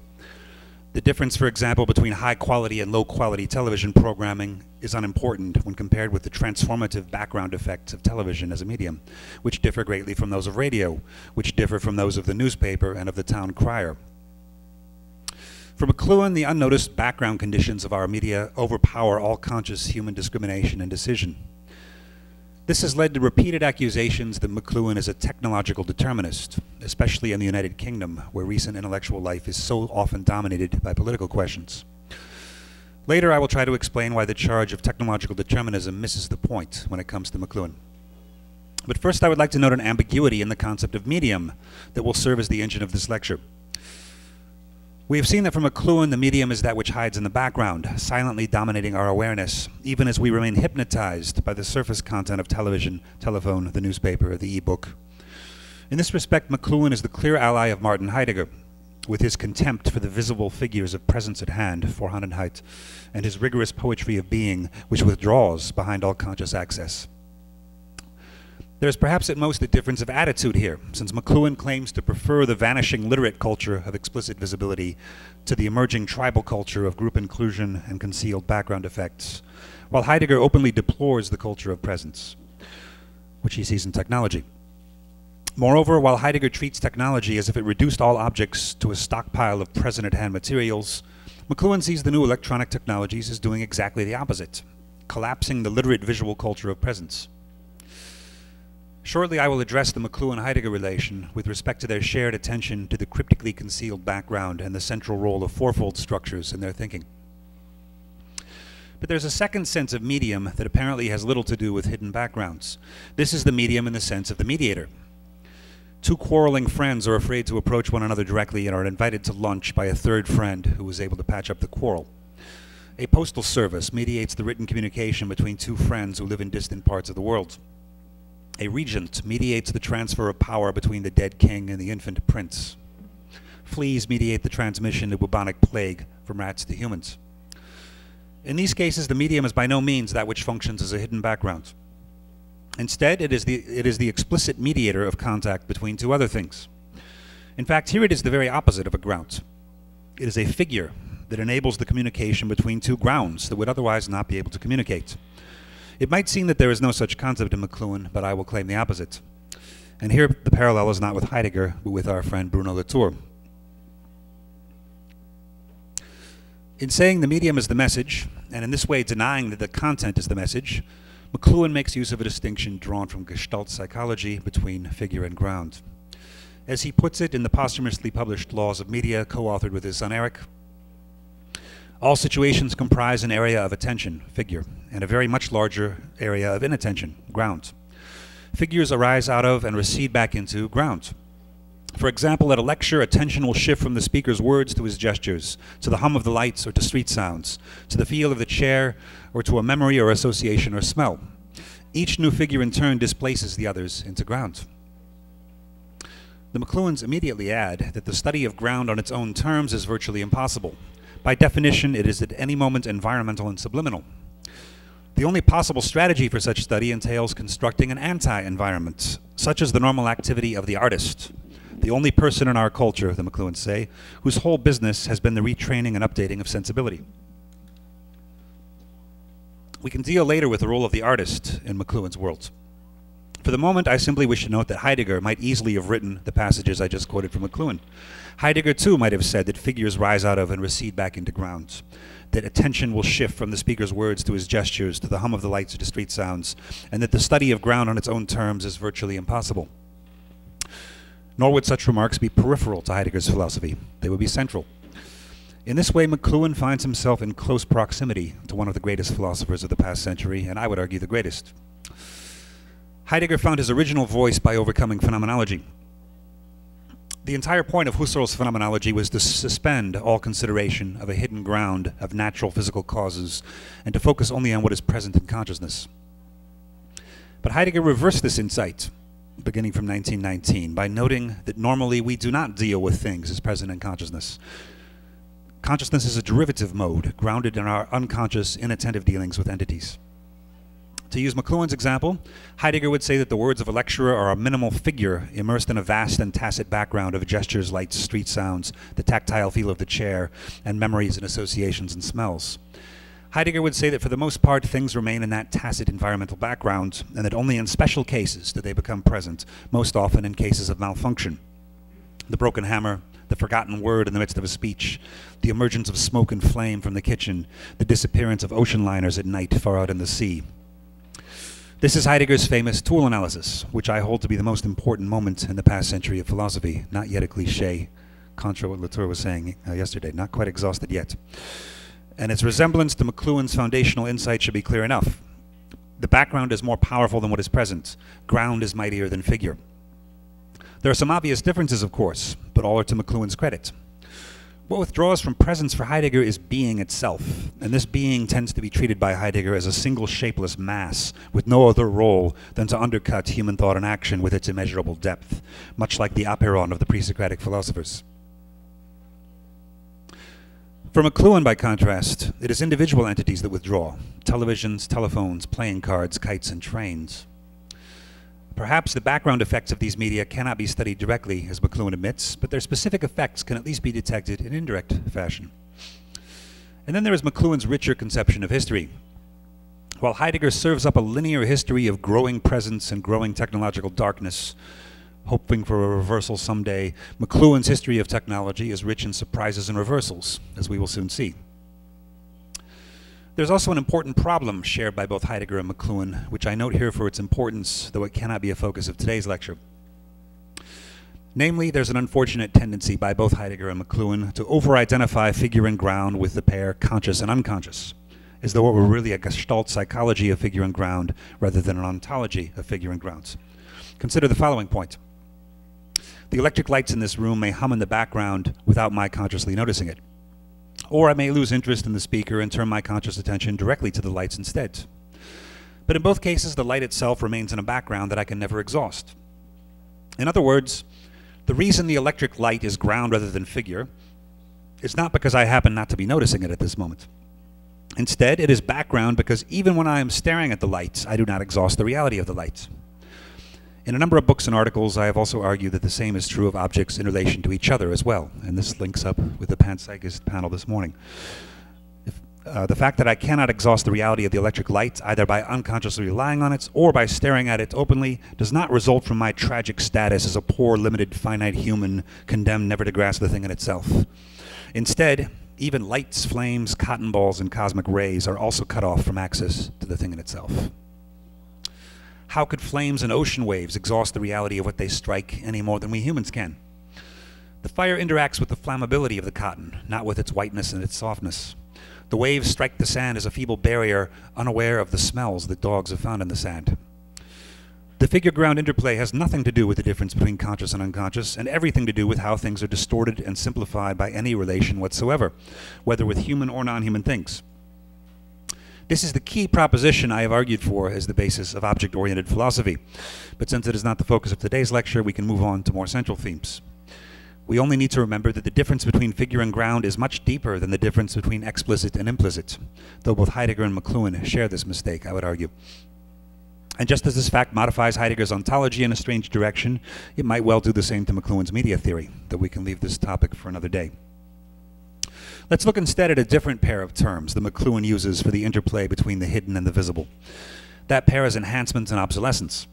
The difference, for example, between high-quality and low-quality television programming is unimportant when compared with the transformative background effects of television as a medium, which differ greatly from those of radio, which differ from those of the newspaper and of the town crier. For McLuhan, the unnoticed background conditions of our media overpower all conscious human discrimination and decision. This has led to repeated accusations that McLuhan is a technological determinist, especially in the United Kingdom, where recent intellectual life is so often dominated by political questions. Later, I will try to explain why the charge of technological determinism misses the point when it comes to McLuhan. But first, I would like to note an ambiguity in the concept of medium that will serve as the engine of this lecture. We have seen that for McLuhan, the medium is that which hides in the background, silently dominating our awareness, even as we remain hypnotized by the surface content of television, telephone, the newspaper, the e-book. In this respect, McLuhan is the clear ally of Martin Heidegger, with his contempt for the visible figures of presence at hand, Vorhandenheit, and his rigorous poetry of being, which withdraws behind all conscious access. There is perhaps at most a difference of attitude here, since McLuhan claims to prefer the vanishing literate culture of explicit visibility to the emerging tribal culture of group inclusion and concealed background effects, while Heidegger openly deplores the culture of presence, which he sees in technology. Moreover, while Heidegger treats technology as if it reduced all objects to a stockpile of present-at-hand materials, McLuhan sees the new electronic technologies as doing exactly the opposite, collapsing the literate visual culture of presence. Shortly, I will address the McLuhan-Heidegger relation with respect to their shared attention to the cryptically concealed background and the central role of fourfold structures in their thinking. But there's a second sense of medium that apparently has little to do with hidden backgrounds. This is the medium in the sense of the mediator. Two quarreling friends are afraid to approach one another directly and are invited to lunch by a third friend who is able to patch up the quarrel. A postal service mediates the written communication between two friends who live in distant parts of the world. A regent mediates the transfer of power between the dead king and the infant prince. Fleas mediate the transmission of bubonic plague from rats to humans. In these cases, the medium is by no means that which functions as a hidden background. Instead, it is the explicit mediator of contact between two other things. In fact, here it is the very opposite of a ground. It is a figure that enables the communication between two grounds that would otherwise not be able to communicate. It might seem that there is no such concept in McLuhan, but I will claim the opposite. And here the parallel is not with Heidegger, but with our friend Bruno Latour. In saying the medium is the message, and in this way denying that the content is the message, McLuhan makes use of a distinction drawn from Gestalt psychology between figure and ground. As he puts it in the posthumously published Laws of Media, co-authored with his son Eric, all situations comprise an area of attention, figure, and a very much larger area of inattention, ground. Figures arise out of and recede back into ground. For example, at a lecture, attention will shift from the speaker's words to his gestures, to the hum of the lights or to street sounds, to the feel of the chair or to a memory or association or smell. Each new figure in turn displaces the others into ground. The McLuhans immediately add that the study of ground on its own terms is virtually impossible, By definition, it is at any moment environmental and subliminal. The only possible strategy for such study entails constructing an anti-environment, such as the normal activity of the artist, the only person in our culture, the McLuhans say, whose whole business has been the retraining and updating of sensibility. We can deal later with the role of the artist in McLuhan's world. For the moment, I simply wish to note that Heidegger might easily have written the passages I just quoted from McLuhan. Heidegger, too, might have said that figures rise out of and recede back into ground, that attention will shift from the speaker's words to his gestures, to the hum of the lights or to street sounds, and that the study of ground on its own terms is virtually impossible. Nor would such remarks be peripheral to Heidegger's philosophy. They would be central. In this way, McLuhan finds himself in close proximity to one of the greatest philosophers of the past century, and I would argue the greatest. Heidegger found his original voice by overcoming phenomenology. The entire point of Husserl's phenomenology was to suspend all consideration of a hidden ground of natural physical causes and to focus only on what is present in consciousness. But Heidegger reversed this insight, beginning from 1919, by noting that normally we do not deal with things as present in consciousness. Consciousness is a derivative mode, grounded in our unconscious, inattentive dealings with entities. To use McLuhan's example, Heidegger would say that the words of a lecturer are a minimal figure immersed in a vast and tacit background of gestures, lights, street sounds, the tactile feel of the chair, and memories and associations and smells. Heidegger would say that for the most part, things remain in that tacit environmental background, and that only in special cases do they become present, most often in cases of malfunction. The broken hammer, the forgotten word in the midst of a speech, the emergence of smoke and flame from the kitchen, the disappearance of ocean liners at night far out in the sea. This is Heidegger's famous tool analysis, which I hold to be the most important moment in the past century of philosophy, not yet a cliché, contra what Latour was saying yesterday, not quite exhausted yet. And its resemblance to McLuhan's foundational insight should be clear enough. The background is more powerful than what is present. Ground is mightier than figure. There are some obvious differences, of course, but all are to McLuhan's credit. What withdraws from presence for Heidegger is being itself, and this being tends to be treated by Heidegger as a single shapeless mass with no other role than to undercut human thought and action with its immeasurable depth, much like the apeiron of the pre-Socratic philosophers. For McLuhan, by contrast, it is individual entities that withdraw: televisions, telephones, playing cards, kites, and trains. Perhaps the background effects of these media cannot be studied directly, as McLuhan admits, but their specific effects can at least be detected in indirect fashion. And then there is McLuhan's richer conception of history. While Heidegger serves up a linear history of growing presence and growing technological darkness, hoping for a reversal someday, McLuhan's history of technology is rich in surprises and reversals, as we will soon see. There's also an important problem shared by both Heidegger and McLuhan, which I note here for its importance, though it cannot be a focus of today's lecture. Namely, there's an unfortunate tendency by both Heidegger and McLuhan to over-identify figure and ground with the pair conscious and unconscious, as though it were really a Gestalt psychology of figure and ground rather than an ontology of figure and grounds. Consider the following point. The electric lights in this room may hum in the background without my consciously noticing it. Or I may lose interest in the speaker and turn my conscious attention directly to the lights instead. But in both cases, the light itself remains in a background that I can never exhaust. In other words, the reason the electric light is ground rather than figure is not because I happen not to be noticing it at this moment. Instead, it is background because even when I am staring at the lights, I do not exhaust the reality of the lights. In a number of books and articles, I have also argued that the same is true of objects in relation to each other as well, and this links up with the panpsychist panel this morning. The fact that I cannot exhaust the reality of the electric light, either by unconsciously relying on it or by staring at it openly, does not result from my tragic status as a poor, limited, finite human condemned never to grasp the thing in itself. Instead, even lights, flames, cotton balls, and cosmic rays are also cut off from access to the thing in itself. How could flames and ocean waves exhaust the reality of what they strike any more than we humans can? The fire interacts with the flammability of the cotton, not with its whiteness and its softness. The waves strike the sand as a feeble barrier, unaware of the smells that dogs have found in the sand. The figure-ground interplay has nothing to do with the difference between conscious and unconscious, and everything to do with how things are distorted and simplified by any relation whatsoever, whether with human or non-human things. This is the key proposition I have argued for as the basis of object-oriented philosophy. But since it is not the focus of today's lecture, we can move on to more central themes. we only need to remember that the difference between figure and ground is much deeper than the difference between explicit and implicit, though both Heidegger and McLuhan share this mistake, I would argue. And just as this fact modifies Heidegger's ontology in a strange direction, it might well do the same to McLuhan's media theory, though we can leave this topic for another day. Let's look instead at a different pair of terms that McLuhan uses for the interplay between the hidden and the visible. That pair is enhancement and obsolescence.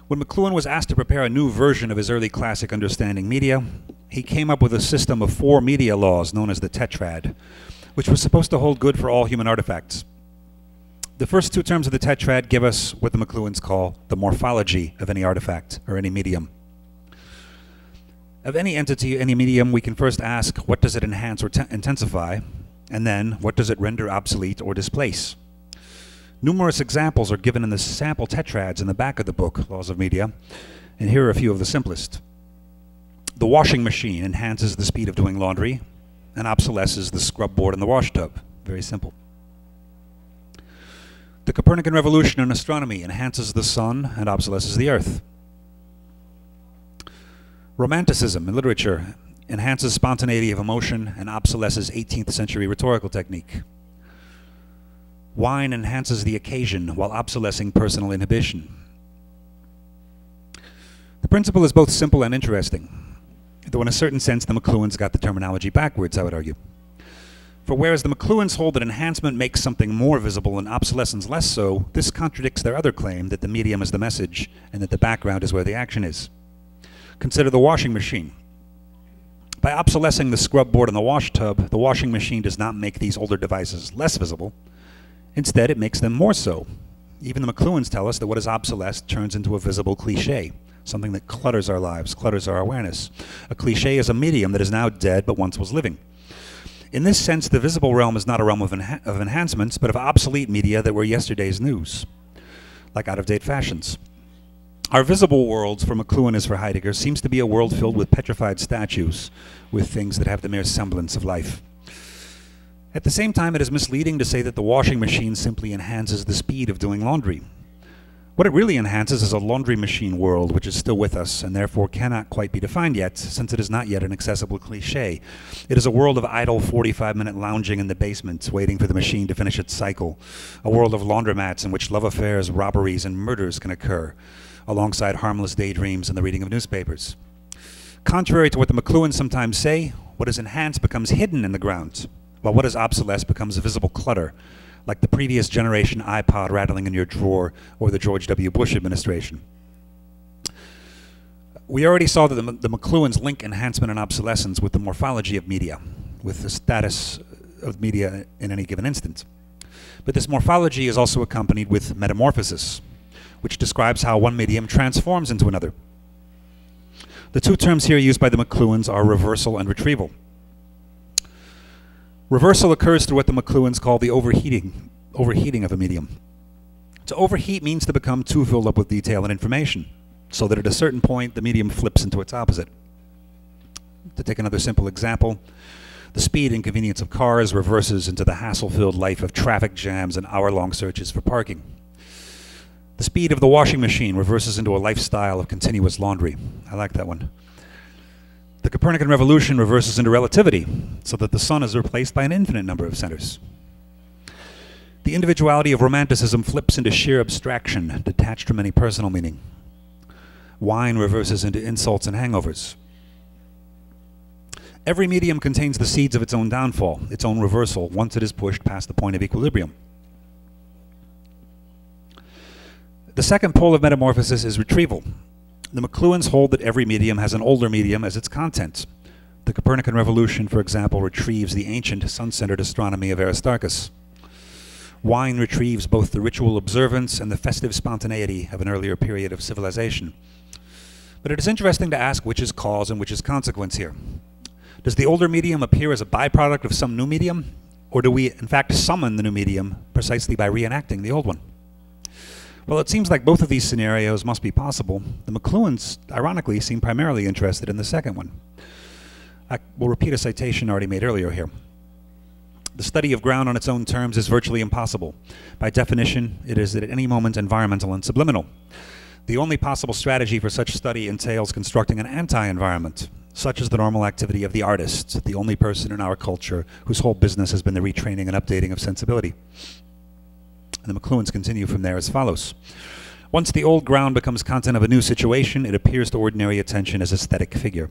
When McLuhan was asked to prepare a new version of his early classic understanding media, he came up with a system of 4 media laws known as the tetrad, which was supposed to hold good for all human artifacts. The first 2 terms of the tetrad give us what the McLuhans call the morphology of any artifact or any medium. Of any entity, any medium, we can first ask, what does it enhance or intensify? And then, what does it render obsolete or displace? Numerous examples are given in the sample tetrads in the back of the book, Laws of Media, and here are a few of the simplest. The washing machine enhances the speed of doing laundry and obsolesces the scrub board in the wash tub. Very simple. The Copernican revolution in astronomy enhances the sun and obsolesces the earth. Romanticism in literature enhances spontaneity of emotion and obsolesces 18th century rhetorical technique. Wine enhances the occasion while obsolescing personal inhibition. The principle is both simple and interesting, though in a certain sense the McLuhans got the terminology backwards, I would argue. For whereas the McLuhans hold that enhancement makes something more visible and obsolescence less so, this contradicts their other claim that the medium is the message and that the background is where the action is. Consider the washing machine. By obsolescing the scrub board and the wash tub, the washing machine does not make these older devices less visible. Instead, it makes them more so. Even the McLuhans tell us that what is obsolesced turns into a visible cliché, something that clutters our lives, clutters our awareness. A cliché is a medium that is now dead but once was living. In this sense, the visible realm is not a realm of enhancements, but of obsolete media that were yesterday's news, like out-of-date fashions. Our visible world, for McLuhan as for Heidegger, seems to be a world filled with petrified statues, with things that have the mere semblance of life. At the same time, it is misleading to say that the washing machine simply enhances the speed of doing laundry. What it really enhances is a laundry machine world, which is still with us, and therefore cannot quite be defined yet, since it is not yet an accessible cliché. It is a world of idle 45-minute lounging in the basement, waiting for the machine to finish its cycle. A world of laundromats in which love affairs, robberies, and murders can occur, alongside harmless daydreams and the reading of newspapers. Contrary to what the McLuhans sometimes say, what is enhanced becomes hidden in the ground, while what is obsolesced becomes a visible clutter, like the previous generation iPod rattling in your drawer or the George W. Bush administration. We already saw that the McLuhans link enhancement and obsolescence with the morphology of media, with the status of media in any given instant. But this morphology is also accompanied with metamorphosis, which describes how one medium transforms into another. The 2 terms here used by the McLuhans are reversal and retrieval. Reversal occurs through what the McLuhans call the overheating of a medium. To overheat means to become too filled up with detail and information, so that at a certain point the medium flips into its opposite. To take another simple example, the speed and convenience of cars reverses into the hassle-filled life of traffic jams and hour-long searches for parking. The speed of the washing machine reverses into a lifestyle of continuous laundry. I like that one. The Copernican revolution reverses into relativity, so that the sun is replaced by an infinite number of centers. The individuality of romanticism flips into sheer abstraction, detached from any personal meaning. Wine reverses into insults and hangovers. Every medium contains the seeds of its own downfall, its own reversal, once it is pushed past the point of equilibrium. The second pole of metamorphosis is retrieval. The McLuhans hold that every medium has an older medium as its content. The Copernican revolution, for example, retrieves the ancient sun-centered astronomy of Aristarchus. Wine retrieves both the ritual observance and the festive spontaneity of an earlier period of civilization. But it is interesting to ask which is cause and which is consequence here. Does the older medium appear as a byproduct of some new medium, or do we in fact summon the new medium precisely by reenacting the old one? Well, it seems like both of these scenarios must be possible. The McLuhans, ironically, seem primarily interested in the second one. I will repeat a citation already made earlier here. The study of ground on its own terms is virtually impossible. By definition, it is at any moment environmental and subliminal. The only possible strategy for such study entails constructing an anti-environment, such as the normal activity of the artist, the only person in our culture whose whole business has been the retraining and updating of sensibility. And the McLuhans continue from there as follows. Once the old ground becomes content of a new situation, it appears to ordinary attention as aesthetic figure.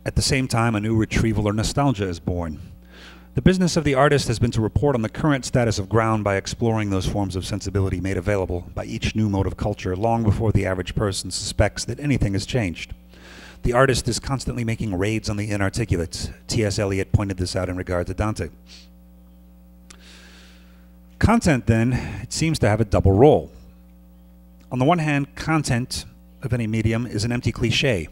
At the same time, a new retrieval or nostalgia is born. The business of the artist has been to report on the current status of ground by exploring those forms of sensibility made available by each new mode of culture long before the average person suspects that anything has changed. The artist is constantly making raids on the inarticulate. T.S. Eliot pointed this out in regard to Dante. Content, then, it seems to have a double role. On the one hand, content of any medium is an empty cliché,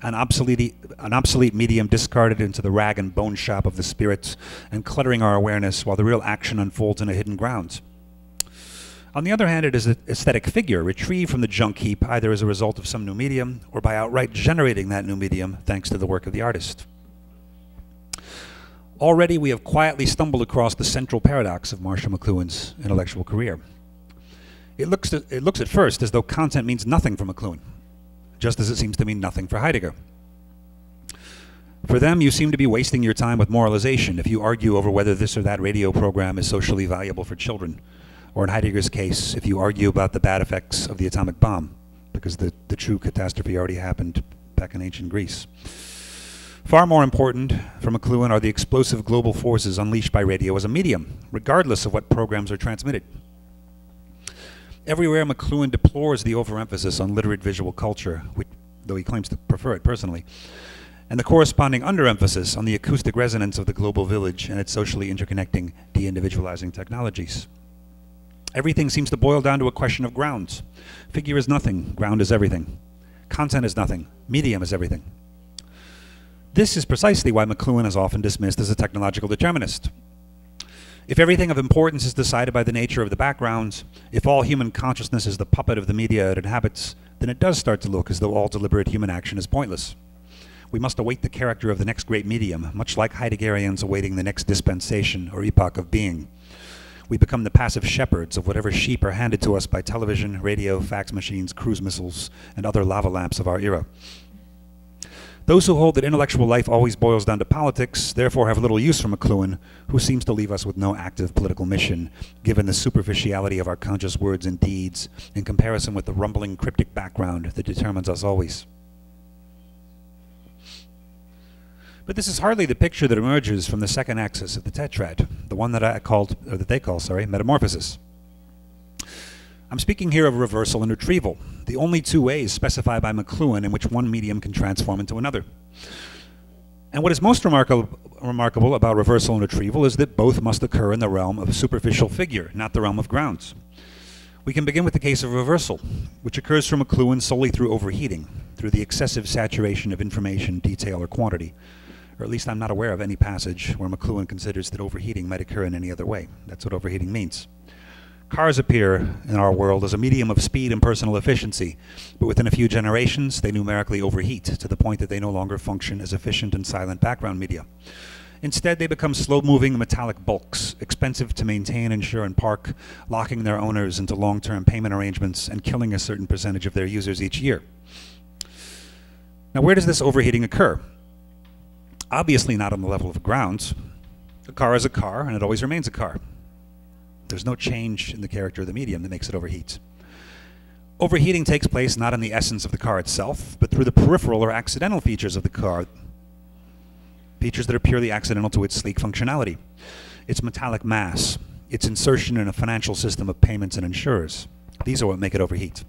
an obsolete medium discarded into the rag and bone shop of the spirits and cluttering our awareness while the real action unfolds in a hidden ground. On the other hand, it is an aesthetic figure retrieved from the junk heap either as a result of some new medium or by outright generating that new medium thanks to the work of the artist. Already we have quietly stumbled across the central paradox of Marshall McLuhan's intellectual career. It looks at first as though content means nothing for McLuhan, just as it seems to mean nothing for Heidegger. For them, you seem to be wasting your time with moralization if you argue over whether this or that radio program is socially valuable for children, or in Heidegger's case, if you argue about the bad effects of the atomic bomb, because the true catastrophe already happened back in ancient Greece. Far more important for McLuhan are the explosive global forces unleashed by radio as a medium, regardless of what programs are transmitted. Everywhere, McLuhan deplores the overemphasis on literate visual culture, though he claims to prefer it personally, and the corresponding underemphasis on the acoustic resonance of the global village and its socially interconnecting, de-individualizing technologies. Everything seems to boil down to a question of grounds. Figure is nothing, ground is everything. Content is nothing, medium is everything. This is precisely why McLuhan is often dismissed as a technological determinist. If everything of importance is decided by the nature of the background, if all human consciousness is the puppet of the media it inhabits, then it does start to look as though all deliberate human action is pointless. We must await the character of the next great medium, much like Heideggerians awaiting the next dispensation or epoch of being. We become the passive shepherds of whatever sheep are handed to us by television, radio, fax machines, cruise missiles, and other lava lamps of our era. Those who hold that intellectual life always boils down to politics therefore have little use for McLuhan, who seems to leave us with no active political mission, given the superficiality of our conscious words and deeds in comparison with the rumbling cryptic background that determines us always. But this is hardly the picture that emerges from the second axis of the tetrad, the one that they call metamorphosis. I'm speaking here of reversal and retrieval, the only two ways specified by McLuhan in which one medium can transform into another. And what is most remarkable about reversal and retrieval is that both must occur in the realm of a superficial figure, not the realm of grounds. We can begin with the case of reversal, which occurs for McLuhan solely through overheating, through the excessive saturation of information, detail, or quantity. Or at least I'm not aware of any passage where McLuhan considers that overheating might occur in any other way. That's what overheating means. Cars appear in our world as a medium of speed and personal efficiency, but within a few generations they numerically overheat to the point that they no longer function as efficient and silent background media. Instead, they become slow-moving metallic bulks, expensive to maintain, insure, and park, locking their owners into long-term payment arrangements and killing a certain percentage of their users each year. Now, where does this overheating occur? Obviously not on the level of grounds. A car is a car, and it always remains a car. There's no change in the character of the medium that makes it overheat. Overheating takes place not in the essence of the car itself, but through the peripheral or accidental features of the car, features that are purely accidental to its sleek functionality, its metallic mass, its insertion in a financial system of payments and insurers. These are what make it overheat.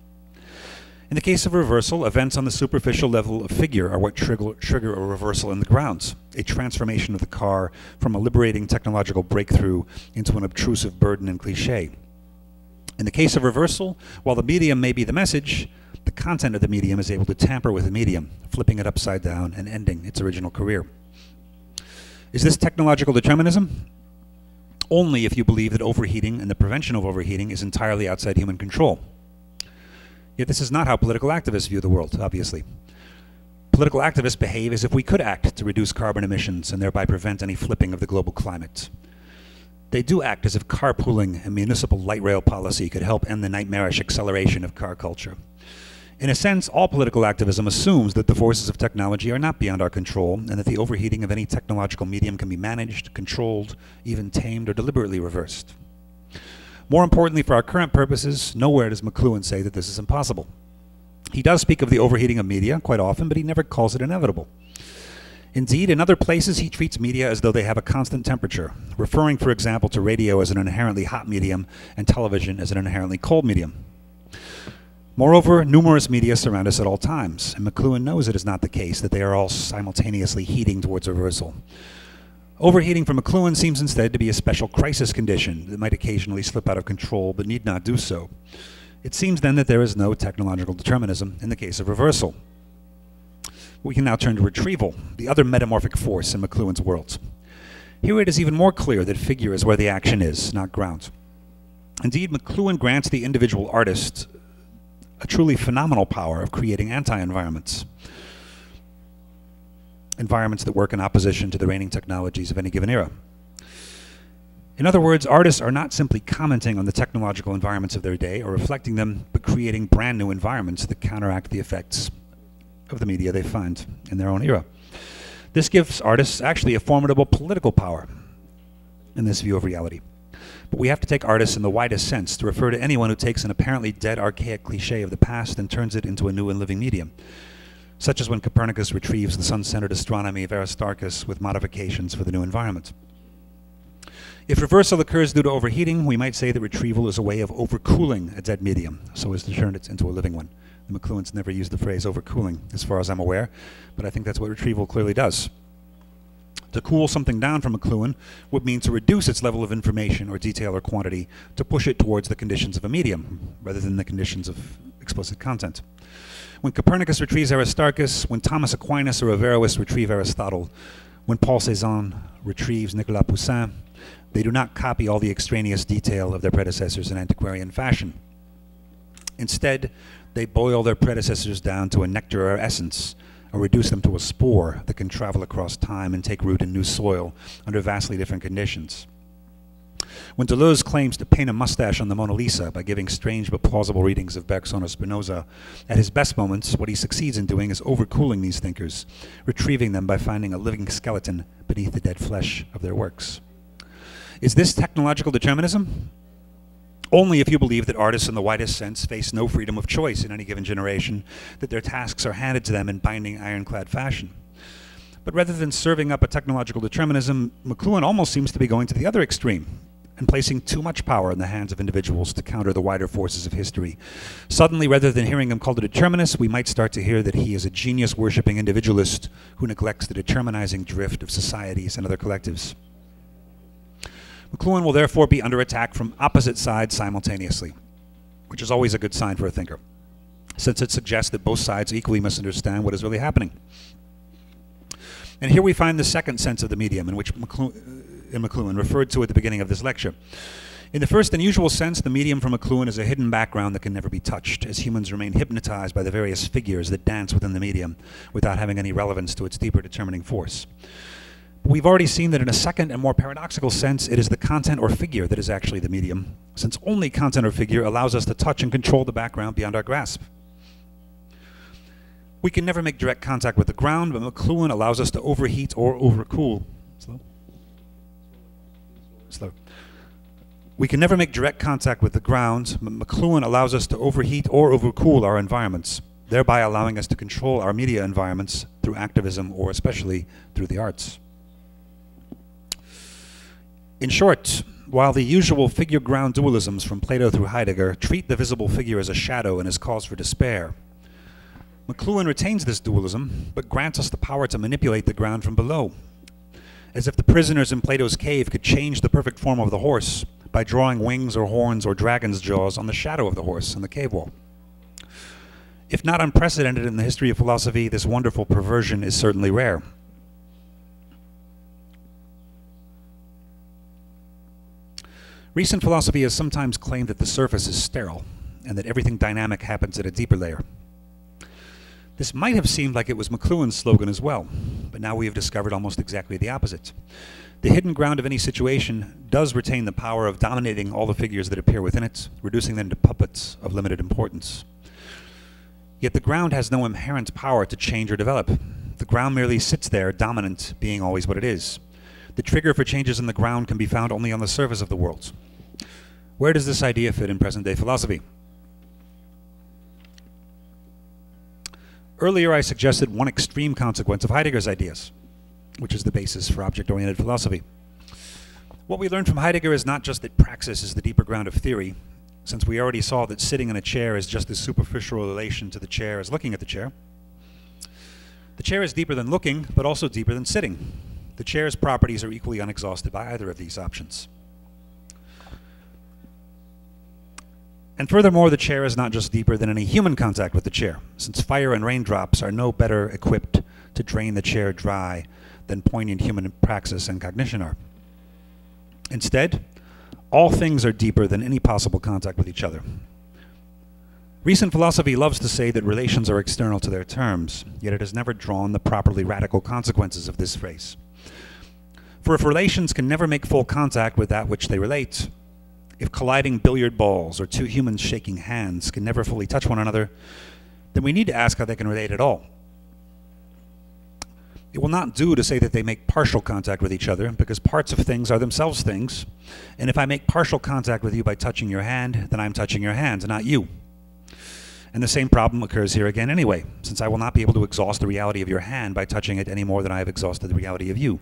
In the case of reversal, events on the superficial level of figure are what trigger a reversal in the grounds, a transformation of the car from a liberating technological breakthrough into an obtrusive burden and cliché. In the case of reversal, while the medium may be the message, the content of the medium is able to tamper with the medium, flipping it upside down and ending its original career. Is this technological determinism? Only if you believe that overheating and the prevention of overheating is entirely outside human control. Yet this is not how political activists view the world, obviously. Political activists behave as if we could act to reduce carbon emissions and thereby prevent any flipping of the global climate. They do act as if carpooling and municipal light rail policy could help end the nightmarish acceleration of car culture. In a sense, all political activism assumes that the forces of technology are not beyond our control and that the overheating of any technological medium can be managed, controlled, even tamed or deliberately reversed. More importantly, for our current purposes, nowhere does McLuhan say that this is impossible. He does speak of the overheating of media quite often, but he never calls it inevitable. Indeed, in other places, he treats media as though they have a constant temperature, referring, for example, to radio as an inherently hot medium and television as an inherently cold medium. Moreover, numerous media surround us at all times, and McLuhan knows it is not the case that they are all simultaneously heating towards reversal. Overheating for McLuhan seems instead to be a special crisis condition that might occasionally slip out of control but need not do so. It seems then that there is no technological determinism in the case of reversal. We can now turn to retrieval, the other metamorphic force in McLuhan's world. Here it is even more clear that figure is where the action is, not ground. Indeed, McLuhan grants the individual artist a truly phenomenal power of creating anti-environments. Environments that work in opposition to the reigning technologies of any given era. In other words, artists are not simply commenting on the technological environments of their day or reflecting them, but creating brand new environments that counteract the effects of the media they find in their own era. This gives artists actually a formidable political power in this view of reality. But we have to take artists in the widest sense to refer to anyone who takes an apparently dead, archaic cliché of the past and turns it into a new and living medium, such as when Copernicus retrieves the sun-centered astronomy of Aristarchus with modifications for the new environment. If reversal occurs due to overheating, we might say that retrieval is a way of overcooling a dead medium, so as to turn it into a living one. The McLuhan's never used the phrase overcooling, as far as I'm aware, but I think that's what retrieval clearly does. To cool something down from McLuhan would mean to reduce its level of information or detail or quantity to push it towards the conditions of a medium, rather than the conditions of explicit content. When Copernicus retrieves Aristarchus, when Thomas Aquinas or Averroes retrieve Aristotle, when Paul Cézanne retrieves Nicolas Poussin, they do not copy all the extraneous detail of their predecessors in antiquarian fashion. Instead, they boil their predecessors down to a nectar or essence, or reduce them to a spore that can travel across time and take root in new soil under vastly different conditions. When Deleuze claims to paint a mustache on the Mona Lisa by giving strange but plausible readings of Bergson or Spinoza, at his best moments, what he succeeds in doing is overcooling these thinkers, retrieving them by finding a living skeleton beneath the dead flesh of their works. Is this technological determinism? Only if you believe that artists in the widest sense face no freedom of choice in any given generation, that their tasks are handed to them in binding ironclad fashion. But rather than serving up a technological determinism, McLuhan almost seems to be going to the other extreme and placing too much power in the hands of individuals to counter the wider forces of history. Suddenly, rather than hearing him called a determinist, we might start to hear that he is a genius-worshipping individualist who neglects the determinizing drift of societies and other collectives. McLuhan will therefore be under attack from opposite sides simultaneously, which is always a good sign for a thinker, since it suggests that both sides equally misunderstand what is really happening. And here we find the second sense of the medium, in which McLuhan referred to at the beginning of this lecture. In the first and usual sense, the medium for McLuhan is a hidden background that can never be touched, as humans remain hypnotized by the various figures that dance within the medium without having any relevance to its deeper determining force. We've already seen that in a second and more paradoxical sense, it is the content or figure that is actually the medium, since only content or figure allows us to touch and control the background beyond our grasp. We can never make direct contact with the ground, but McLuhan allows us to overheat or overcool. Slow. We can never make direct contact with the ground, but McLuhan allows us to overheat or overcool our environments, thereby allowing us to control our media environments through activism or especially through the arts. In short, while the usual figure-ground dualisms from Plato through Heidegger treat the visible figure as a shadow and as cause for despair, McLuhan retains this dualism, but grants us the power to manipulate the ground from below, as if the prisoners in Plato's cave could change the perfect form of the horse by drawing wings or horns or dragon's jaws on the shadow of the horse in the cave wall. If not unprecedented in the history of philosophy, this wonderful perversion is certainly rare. Recent philosophy has sometimes claimed that the surface is sterile and that everything dynamic happens at a deeper layer. This might have seemed like it was McLuhan's slogan as well, but now we have discovered almost exactly the opposite. The hidden ground of any situation does retain the power of dominating all the figures that appear within it, reducing them to puppets of limited importance. Yet the ground has no inherent power to change or develop. The ground merely sits there, dominant, being always what it is. The trigger for changes in the ground can be found only on the surface of the world. Where does this idea fit in present-day philosophy? Earlier, I suggested one extreme consequence of Heidegger's ideas, which is the basis for object-oriented philosophy. What we learned from Heidegger is not just that praxis is the deeper ground of theory, since we already saw that sitting in a chair is just as superficial a relation to the chair as looking at the chair. The chair is deeper than looking, but also deeper than sitting. The chair's properties are equally unexhausted by either of these options. And furthermore, the chair is not just deeper than any human contact with the chair, since fire and raindrops are no better equipped to drain the chair dry than poignant human praxis and cognition are. Instead, all things are deeper than any possible contact with each other. Recent philosophy loves to say that relations are external to their terms, yet it has never drawn the properly radical consequences of this phrase. For if relations can never make full contact with that which they relate, if colliding billiard balls or two humans shaking hands can never fully touch one another, then we need to ask how they can relate at all. It will not do to say that they make partial contact with each other, because parts of things are themselves things, and if I make partial contact with you by touching your hand, then I'm touching your hand, not you. And the same problem occurs here again anyway, since I will not be able to exhaust the reality of your hand by touching it any more than I have exhausted the reality of you.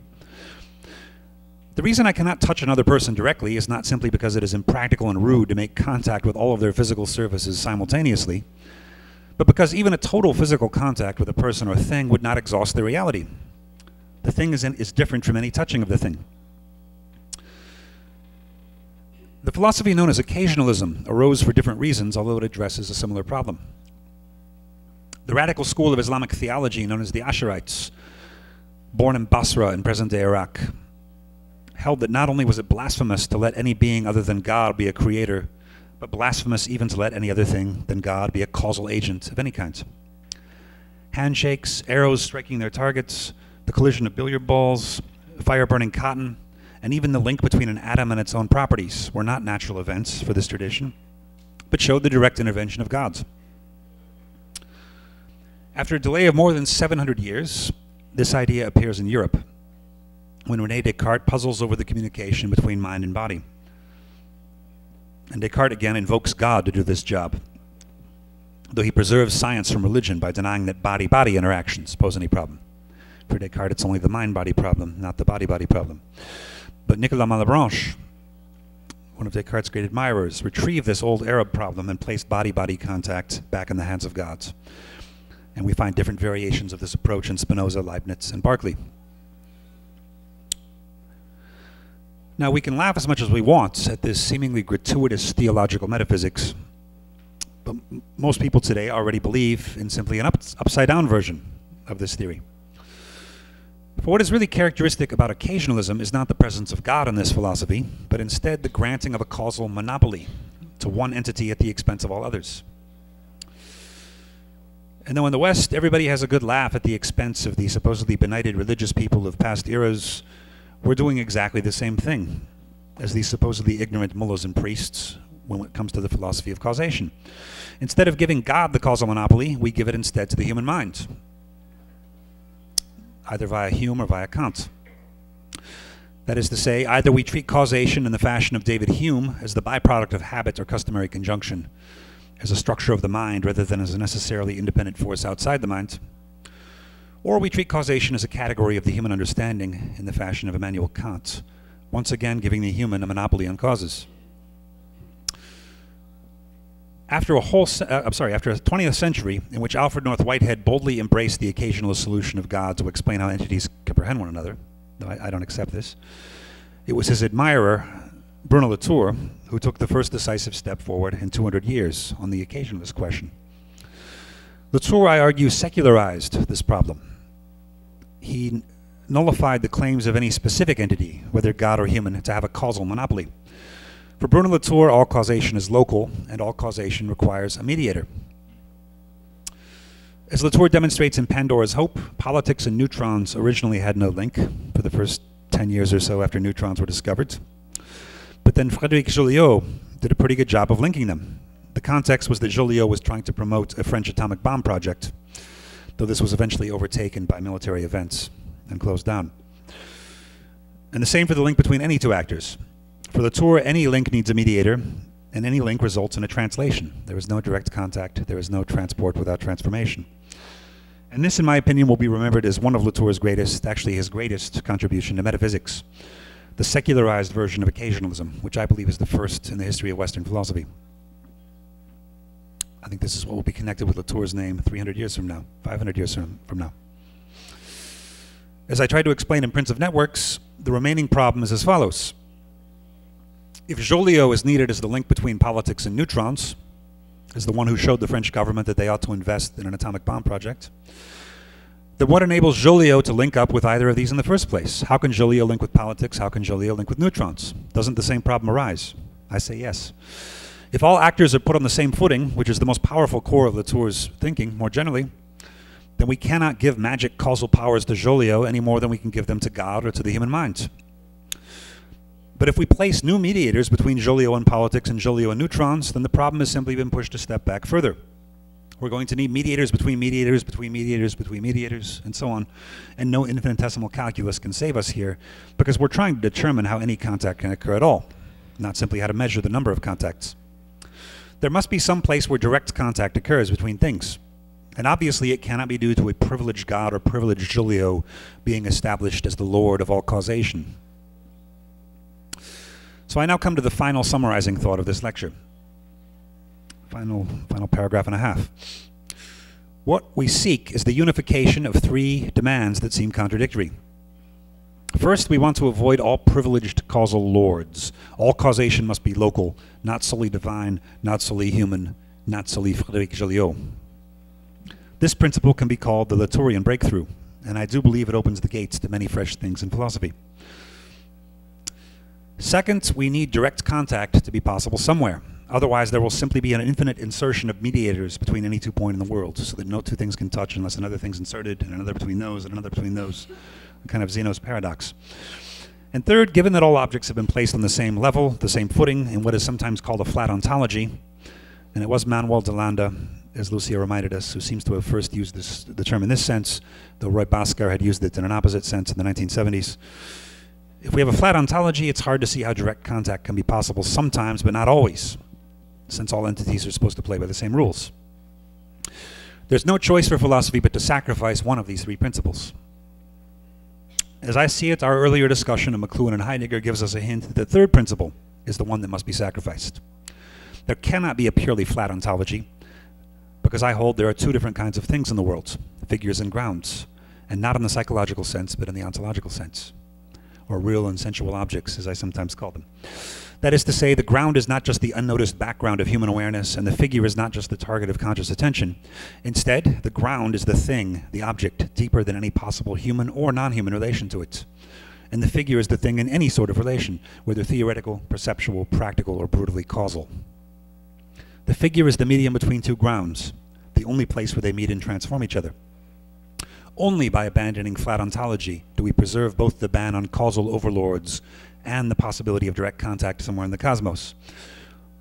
The reason I cannot touch another person directly is not simply because it is impractical and rude to make contact with all of their physical surfaces simultaneously, but because even a total physical contact with a person or thing would not exhaust their reality. The thing is different from any touching of the thing. The philosophy known as occasionalism arose for different reasons, although it addresses a similar problem. The radical school of Islamic theology known as the Ash'arites, born in Basra in present-day Iraq, held that not only was it blasphemous to let any being other than God be a creator, but blasphemous even to let any other thing than God be a causal agent of any kind. Handshakes, arrows striking their targets, the collision of billiard balls, fire burning cotton, and even the link between an atom and its own properties were not natural events for this tradition, but showed the direct intervention of God. After a delay of more than 700 years, this idea appears in Europe, when René Descartes puzzles over the communication between mind and body. And Descartes again invokes God to do this job, though he preserves science from religion by denying that body-body interactions pose any problem. For Descartes, it's only the mind-body problem, not the body-body problem. But Nicolas Malebranche, one of Descartes' great admirers, retrieved this old Arab problem and placed body-body contact back in the hands of gods. And we find different variations of this approach in Spinoza, Leibniz, and Berkeley. Now, we can laugh as much as we want at this seemingly gratuitous theological metaphysics, but most people today already believe in simply an upside-down version of this theory. For what is really characteristic about occasionalism is not the presence of God in this philosophy, but instead the granting of a causal monopoly to one entity at the expense of all others. And though in the West everybody has a good laugh at the expense of the supposedly benighted religious people of past eras, we're doing exactly the same thing as these supposedly ignorant mullahs and priests when it comes to the philosophy of causation. Instead of giving God the causal monopoly, we give it instead to the human mind, either via Hume or via Kant. That is to say, either we treat causation in the fashion of David Hume as the byproduct of habit or customary conjunction, as a structure of the mind rather than as a necessarily independent force outside the mind, or we treat causation as a category of the human understanding in the fashion of Immanuel Kant, once again giving the human a monopoly on causes. After a 20th century in which Alfred North Whitehead boldly embraced the occasionalist solution of God to explain how entities comprehend one another, though I don't accept this, it was his admirer, Bruno Latour, who took the first decisive step forward in 200 years on the occasionalist question. Latour, I argue, secularized this problem. He nullified the claims of any specific entity, whether God or human, to have a causal monopoly. For Bruno Latour, all causation is local, and all causation requires a mediator. As Latour demonstrates in Pandora's Hope, politics and neutrons originally had no link for the first 10 years or so after neutrons were discovered. But then Frédéric Joliot did a pretty good job of linking them, The context was that Joliot was trying to promote a French atomic bomb project, though this was eventually overtaken by military events and closed down. And the same for the link between any two actors. For Latour, any link needs a mediator, and any link results in a translation. There is no direct contact, there is no transport without transformation. And this, in my opinion, will be remembered as one of Latour's greatest, actually his greatest contribution to metaphysics, the secularized version of occasionalism, which I believe is the first in the history of Western philosophy. I think this is what will be connected with Latour's name 300 years from now, 500 years from now. As I tried to explain in Prince of Networks, the remaining problem is as follows. If Joliot is needed as the link between politics and neutrons, as the one who showed the French government that they ought to invest in an atomic bomb project, then what enables Joliot to link up with either of these in the first place? How can Joliot link with politics? How can Joliot link with neutrons? Doesn't the same problem arise? I say yes. If all actors are put on the same footing, which is the most powerful core of Latour's thinking more generally, then we cannot give magic causal powers to Joliot any more than we can give them to God or to the human mind. But if we place new mediators between Joliot and politics and Joliot and neutrons, then the problem has simply been pushed a step back further. We're going to need mediators between mediators, between mediators, between mediators, and so on. And no infinitesimal calculus can save us here, because we're trying to determine how any contact can occur at all, not simply how to measure the number of contacts. There must be some place where direct contact occurs between things. And obviously it cannot be due to a privileged God or privileged Joliot being established as the Lord of all causation. So I now come to the final summarizing thought of this lecture. Final paragraph and a half. What we seek is the unification of three demands that seem contradictory. First, we want to avoid all privileged causal lords. All causation must be local, not solely divine, not solely human, not solely Frédéric Joliot. This principle can be called the Latourian breakthrough, and I do believe it opens the gates to many fresh things in philosophy. Second, we need direct contact to be possible somewhere. Otherwise, there will simply be an infinite insertion of mediators between any 2 points in the world, so that no two things can touch unless another thing's inserted, and another between those, and another between those. A kind of Zeno's paradox. And third, given that all objects have been placed on the same level, the same footing, in what is sometimes called a flat ontology, and it was Manuel de Landa, as Lucia reminded us, who seems to have first used the term in this sense, though Roy Bhaskar had used it in an opposite sense in the 1970s. If we have a flat ontology, it's hard to see how direct contact can be possible sometimes, but not always, since all entities are supposed to play by the same rules. There's no choice for philosophy but to sacrifice one of these three principles. As I see it, our earlier discussion of McLuhan and Heidegger gives us a hint that the third principle is the one that must be sacrificed. There cannot be a purely flat ontology, because I hold there are two different kinds of things in the world, figures and grounds, and not in the psychological sense, but in the ontological sense, or real and sensual objects, as I sometimes call them. That is to say, the ground is not just the unnoticed background of human awareness, and the figure is not just the target of conscious attention. Instead, the ground is the thing, the object, deeper than any possible human or non-human relation to it. And the figure is the thing in any sort of relation, whether theoretical, perceptual, practical, or brutally causal. The figure is the medium between two grounds, the only place where they meet and transform each other. Only by abandoning flat ontology do we preserve both the ban on causal overlords and the possibility of direct contact somewhere in the cosmos.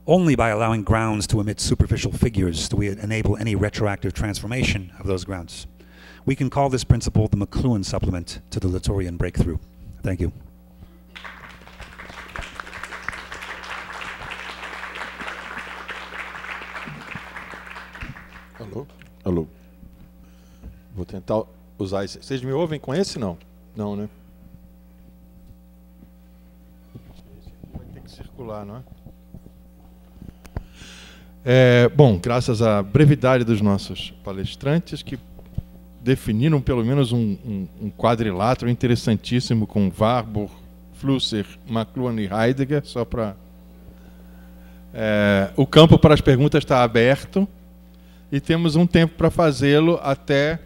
Only by allowing grounds to emit superficial figures do we enable any retroactive transformation of those grounds. We can call this principle the McLuhan supplement to the Latourian breakthrough. Thank you. Alô? Alô? Vou tentar usar esse. Vocês me ouvem com esse? Não? Não, né? Vai ter que circular, não é? Bom, graças à brevidade dos nossos palestrantes, que definiram pelo menos um quadrilátero interessantíssimo com Warburg, Flusser, McLuhan e Heidegger, só para... o campo para as perguntas está aberto. E temos um tempo para fazê-lo até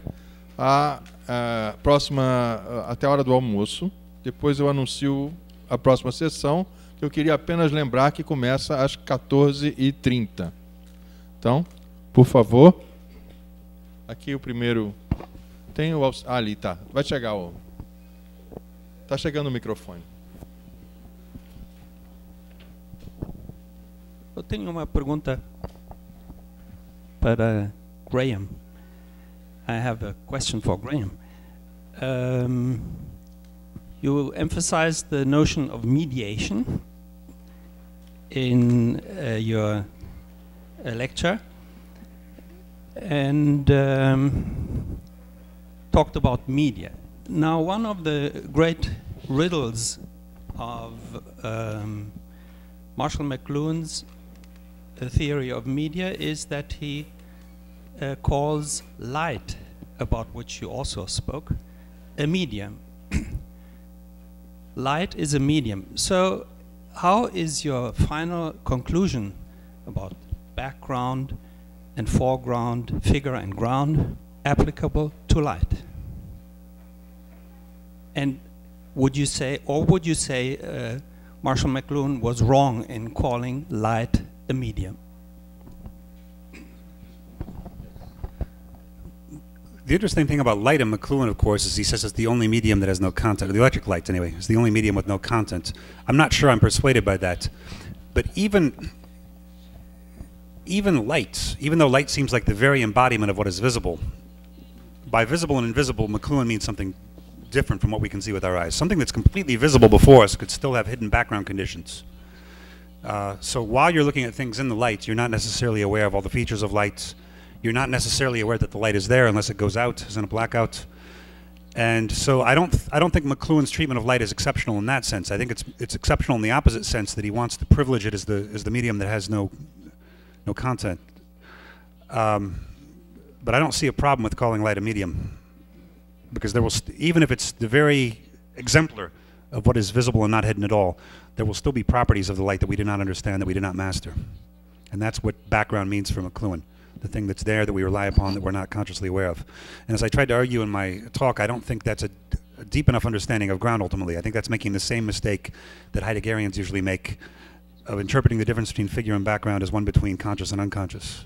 até a hora do almoço. Depois eu anuncio a próxima sessão, que eu queria apenas lembrar que começa às 14h30. Então, por favor. Aqui o primeiro... Tem o... ali, tá. Vai chegar o... Está chegando o microfone. Eu tenho uma pergunta but Graham. I have a question for Graham. You emphasize the notion of mediation in your lecture, and talked about media. Now, one of the great riddles of Marshall McLuhan's theory of media is that he calls light, about which you also spoke, a medium. Light is a medium. So how is your final conclusion about background and foreground, figure and ground applicable to light? And would you say, or would you say Marshall McLuhan was wrong in calling light a medium? The interesting thing about light in McLuhan, of course, is he says it's the only medium that has no content. The electric light, anyway, is the only medium with no content. I'm not sure I'm persuaded by that. But even light, even though light seems like the very embodiment of what is visible, by visible and invisible, McLuhan means something different from what we can see with our eyes. Something that's completely visible before us could still have hidden background conditions. So while you're looking at things in the light, you're not necessarily aware of all the features of light. You're not necessarily aware that the light is there unless it goes out, as in a blackout. And so I don't think McLuhan's treatment of light is exceptional in that sense. I think it's exceptional in the opposite sense, that he wants to privilege it as the medium that has no content. But I don't see a problem with calling light a medium, because there will even if it's the very exemplar of what is visible and not hidden at all, there will still be properties of the light that we do not understand, that we do not master. And that's what background means for McLuhan. The thing that's there that we rely upon that we're not consciously aware of. And as I tried to argue in my talk, I don't think that's a deep enough understanding of ground ultimately. I think that's making the same mistake that Heideggerians usually make of interpreting the difference between figure and background as one between conscious and unconscious.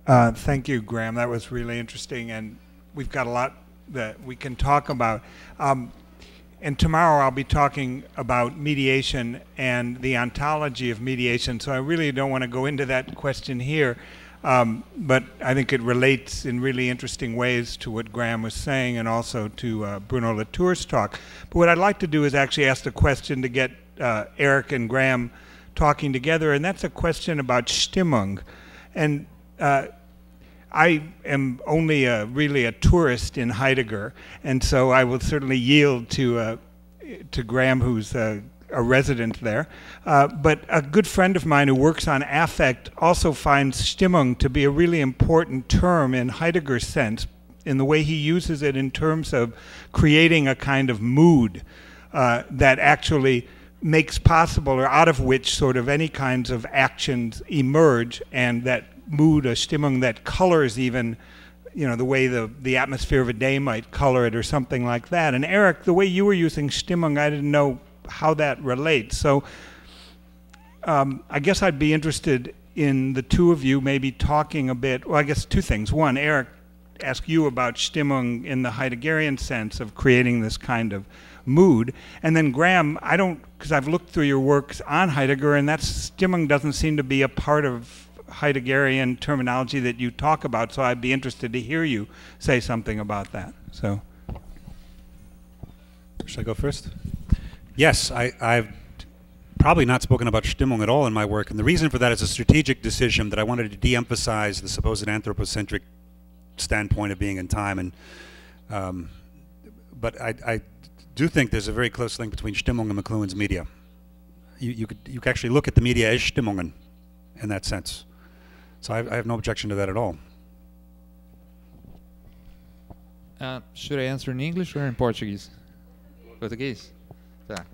Thank you, Graham. That was really interesting, and we've got a lot that we can talk about. And tomorrow I'll be talking about mediation and the ontology of mediation, so I really don't want to go into that question here, but I think it relates in really interesting ways to what Graham was saying and also to Bruno Latour's talk. But what I'd like to do is actually ask the question to get Eric and Graham talking together, and that's a question about Stimmung. And I am only really a tourist in Heidegger, and so I will certainly yield to Graham, who's a resident there. But a good friend of mine who works on affect also finds Stimmung to be a really important term in Heidegger's sense, in the way he uses it in terms of creating a kind of mood that actually makes possible, or out of which sort of any kinds of actions emerge, and that mood, a Stimmung that colors even, you know, the way the atmosphere of a day might color it or something like that. And Eric, the way you were using Stimmung, I didn't know how that relates. So I guess I'd be interested in the two of you maybe talking a bit, well, I guess two things. One, Eric, ask you about Stimmung in the Heideggerian sense of creating this kind of mood. And then Graham, I don't, because I've looked through your works on Heidegger, and that Stimmung doesn't seem to be a part of Heideggerian terminology that you talk about, so I'd be interested to hear you say something about that. So, should I go first? Yes, I've probably not spoken about Stimmung at all in my work, and the reason for that is a strategic decision that I wanted to de-emphasize the supposed anthropocentric standpoint of being in time, and but I do think there's a very close link between Stimmung and McLuhan's media. You could actually look at the media as Stimmungen in that sense. So I have no objection to that at all. Should I answer in English or in Portuguese? Português? Tá.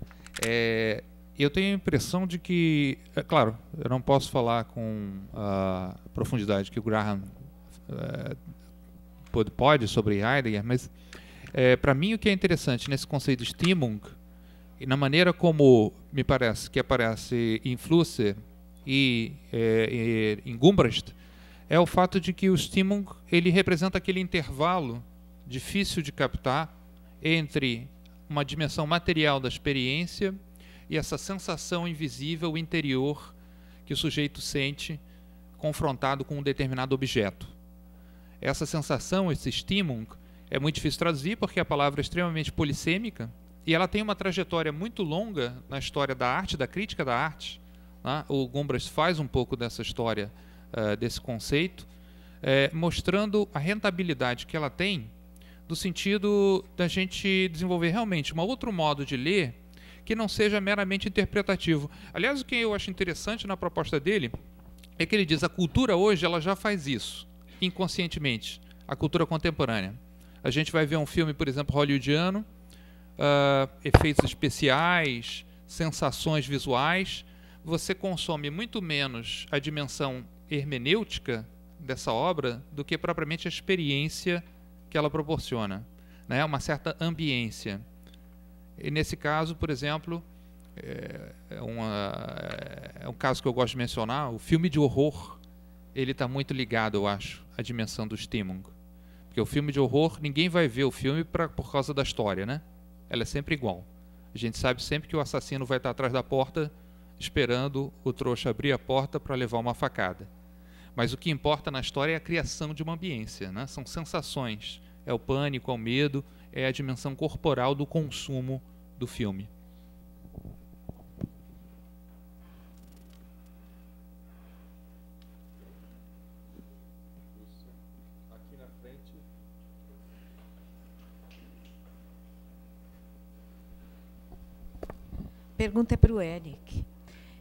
Eu tenho a impressão de que, claro, eu não posso falar com a profundidade que o Graham pode sobre Heidegger, mas para mim o que é interessante nesse conceito de Stimmung, e na maneira como me parece que aparece em Flusser e em Gumbrecht, é o fato de que o Stimmung ele representa aquele intervalo difícil de captar entre uma dimensão material da experiência e essa sensação invisível interior que o sujeito sente confrontado com um determinado objeto. Essa sensação, esse estímulo, é muito difícil traduzir porque a palavra é extremamente polissêmica e ela tem uma trajetória muito longa na história da arte, da crítica da arte. Né? O Gombrich faz um pouco dessa história, desse conceito, mostrando a rentabilidade que ela tem no sentido da gente desenvolver realmente um outro modo de ler que não seja meramente interpretativo. Aliás, o que eu acho interessante na proposta dele é que ele diz que a cultura hoje ela já faz isso, inconscientemente, a cultura contemporânea. A gente vai ver um filme, por exemplo, hollywoodiano, efeitos especiais, sensações visuais, você consome muito menos a dimensão hermenêutica dessa obra do que propriamente a experiência que ela proporciona, né? Uma certa ambiência. E nesse caso, por exemplo, é um caso que eu gosto de mencionar, o filme de horror, ele está muito ligado, eu acho, à dimensão do estímulo. Porque o filme de horror, ninguém vai ver o filme por causa da história, né? Ela é sempre igual. A gente sabe sempre que o assassino vai estar atrás da porta, esperando o trouxa abrir a porta para levar uma facada. Mas o que importa na história é a criação de uma ambiência, né? São sensações, é o pânico, é o medo, é a dimensão corporal do consumo do filme. Aqui na frente. Pergunta é para o Eric.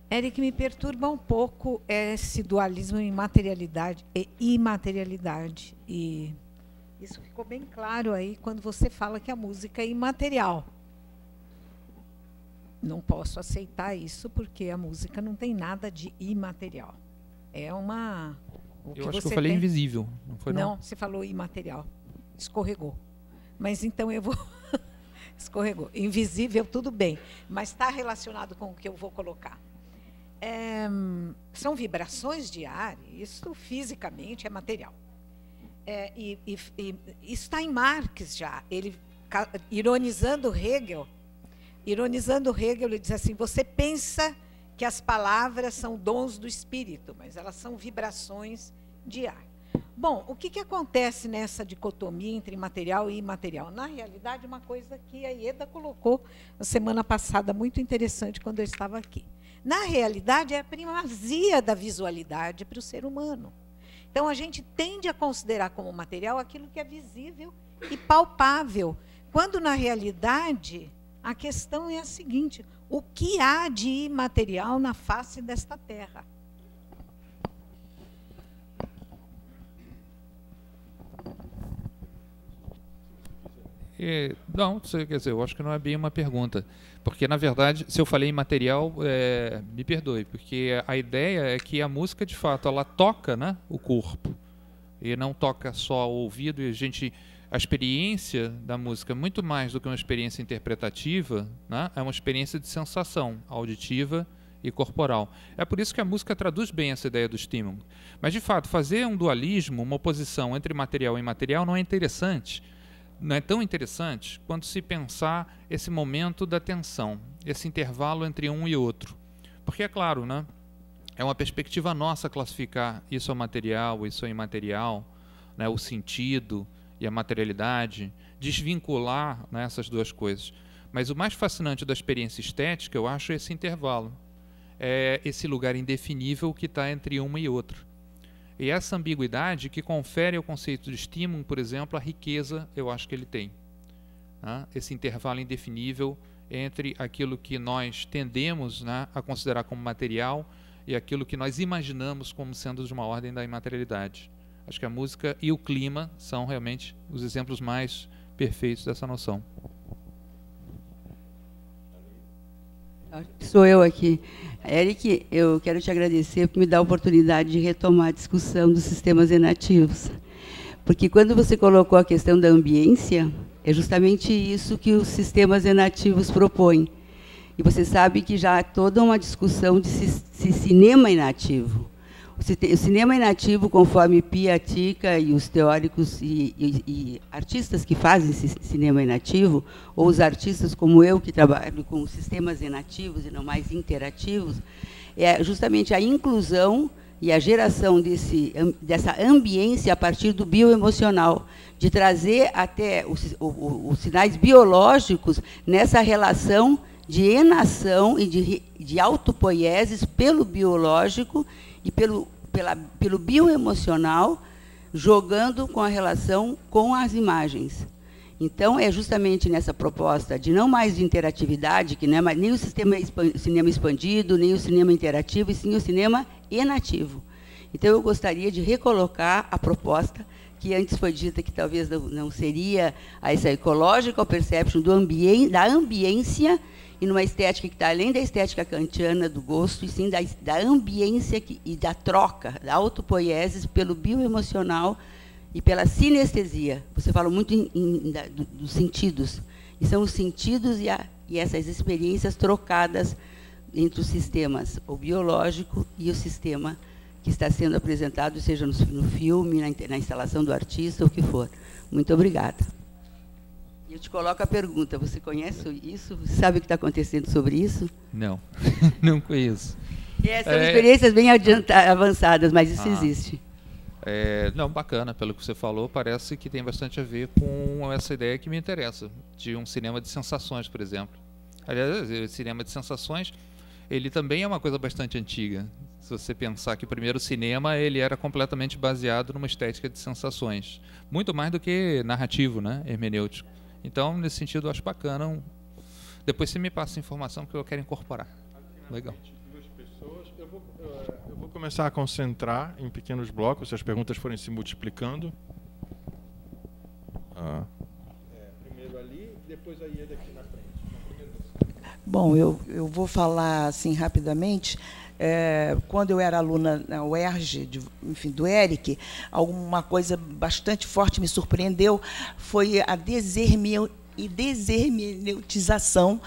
Eric, me perturba um pouco esse dualismo em materialidade e imaterialidade. E isso ficou bem claro aí quando você fala que a música é imaterial. Não posso aceitar isso porque a música não tem nada de imaterial. É uma... Eu acho que eu falei invisível, não foi não? Não, você falou imaterial. Escorregou. Mas então eu vou... Escorregou. Invisível, tudo bem. Mas está relacionado com o que eu vou colocar. São vibrações de ar, isso fisicamente é material. Isso está em Marx já. Ele, ironizando Hegel, ele diz assim, você pensa que as palavras são dons do espírito, mas elas são vibrações de ar. Bom, o que acontece nessa dicotomia entre material e imaterial? Na realidade, uma coisa que a Ieda colocou na semana passada, muito interessante, quando eu estava aqui. Na realidade, é a primazia da visualidade para o ser humano. Então, a gente tende a considerar como material aquilo que é visível e palpável, quando, na realidade, a questão é a seguinte, o que há de imaterial na face desta terra? Não, quer dizer, eu acho que não é bem uma pergunta. Porque, na verdade, se eu falei em material, me perdoe, porque a ideia é que a música, de fato, ela toca, né, o corpo. E não toca só o ouvido. E a experiência da música, muito mais do que uma experiência interpretativa, né, é uma experiência de sensação auditiva e corporal. É por isso que a música traduz bem essa ideia do estímulo. Mas, de fato, fazer um dualismo, uma oposição entre material e imaterial não é interessante. Não é tão interessante quando se pensar esse momento da tensão, esse intervalo entre um e outro. Porque, é claro, né, é uma perspectiva nossa classificar isso é material, isso é imaterial, né, o sentido e a materialidade, desvincular, né, essas duas coisas. Mas o mais fascinante da experiência estética, eu acho, é esse intervalo. É esse lugar indefinível que está entre uma e outra. E essa ambiguidade que confere ao conceito de estímulo, por exemplo, a riqueza, eu acho que ele tem. Né? Esse intervalo indefinível entre aquilo que nós tendemos, né, a considerar como material e aquilo que nós imaginamos como sendo de uma ordem da imaterialidade. Acho que a música e o clima são realmente os exemplos mais perfeitos dessa noção. Sou eu aqui. Eric, eu quero te agradecer por me dar a oportunidade de retomar a discussão dos sistemas enativos. Porque quando você colocou a questão da ambiência, é justamente isso que os sistemas enativos propõem. E você sabe que já há toda uma discussão de se cinema é inativo. O cinema inativo, conforme Pia Tica e os teóricos e artistas que fazem esse cinema inativo, ou os artistas como eu, que trabalho com sistemas inativos e não mais interativos, é justamente a inclusão e a geração dessa ambiência a partir do bioemocional, de trazer até os sinais biológicos nessa relação de enação e de autopoieses pelo biológico e pelo bioemocional, jogando com a relação com as imagens. Então, é justamente nessa proposta de não mais de interatividade, que não é mais nem o cinema expandido, nem o cinema interativo, e sim o cinema enativo. Então, eu gostaria de recolocar a proposta que antes foi dita que talvez não seria essa ecological perception da ambiência, e numa estética que está além da estética kantiana do gosto, e sim da ambiência e da troca, da autopoiesis pelo bioemocional e pela sinestesia. Você fala muito dos sentidos, e são os sentidos e essas experiências trocadas entre os sistemas, o biológico e o sistema que está sendo apresentado, seja no filme, na instalação do artista, o que for. Muito obrigada. Eu te coloco a pergunta, você conhece isso? Você sabe o que está acontecendo sobre isso? Não, não conheço. São experiências bem avançadas, mas isso existe. Não, bacana, pelo que você falou, parece que tem bastante a ver com essa ideia que me interessa, de um cinema de sensações, por exemplo. Aliás, o cinema de sensações, ele também é uma coisa bastante antiga. Se você pensar que o primeiro cinema ele era completamente baseado numa estética de sensações, muito mais do que narrativo, né, hermenêutico. Então, nesse sentido, eu acho bacana. Depois você me passa a informação que eu quero incorporar. Legal. Eu vou começar a concentrar em pequenos blocos, se as perguntas forem se multiplicando. Primeiro ali, depois a Ieda aqui na frente. Bom, eu vou falar assim rapidamente. Quando eu era aluna na UERJ, do ERIC, alguma coisa bastante forte me surpreendeu, foi a deshermeneutização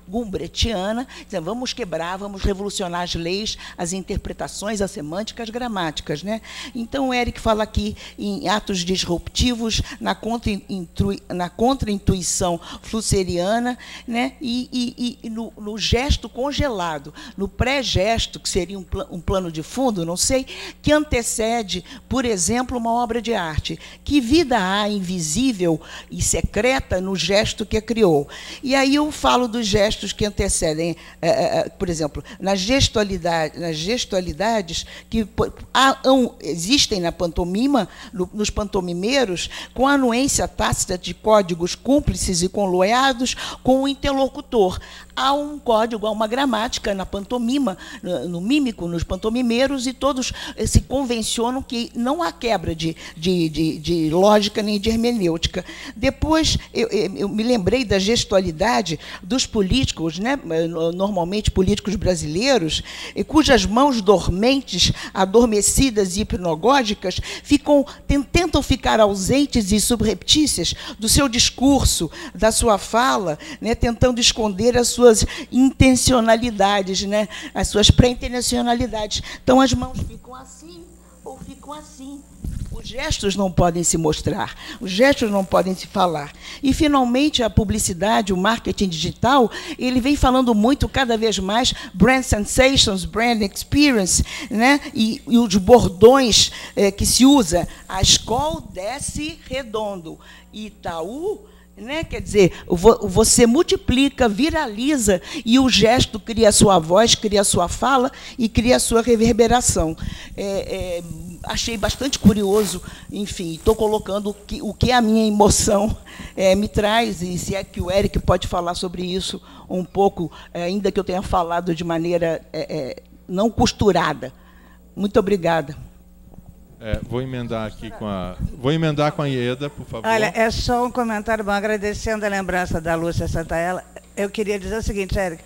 gumbretiana, dizendo, vamos quebrar, vamos revolucionar as leis, as interpretações, as semânticas, as gramáticas, né? Então, o Eric fala aqui em atos disruptivos, na contra-intuição flusseriana, né? E no gesto congelado, no pré-gesto, que seria um plano de fundo, não sei, que antecede, por exemplo, uma obra de arte. Que vida há invisível e secreta no gesto que a criou? E aí eu falo dos gestos que antecedem, por exemplo, nas gestualidades que existem na pantomima, nos pantomimeiros, com a anuência tácita de códigos cúmplices e conlueados com o interlocutor. Há um código, há uma gramática na pantomima, no mímico, nos pantomimeiros, e todos se convencionam que não há quebra de lógica nem de hermenêutica. Depois, eu me lembrei da gestualidade dos políticos, né, normalmente políticos brasileiros, cujas mãos dormentes, adormecidas e hipnogógicas tentam ficar ausentes e subreptícias do seu discurso, da sua fala, né, tentando esconder as suas intencionalidades, né, as suas pré-intencionalidades. Então, as mãos ficam assim ou ficam assim. Os gestos não podem se mostrar, os gestos não podem se falar. E, finalmente, a publicidade, o marketing digital, ele vem falando muito, cada vez mais, brand sensations, brand experience, né? E os bordões que se usa. A escola desce redondo. Itaú, né? Quer dizer, você multiplica, viraliza, e o gesto cria a sua voz, cria a sua fala e cria a sua reverberação. Achei bastante curioso, enfim, estou colocando o que a minha emoção me traz, e se é que o Eric pode falar sobre isso um pouco, ainda que eu tenha falado de maneira não costurada. Muito obrigada. Vou emendar aqui com a Ieda, por favor. Olha, é só um comentário bom, agradecendo a lembrança da Lúcia Santaella. Eu queria dizer o seguinte, Eric,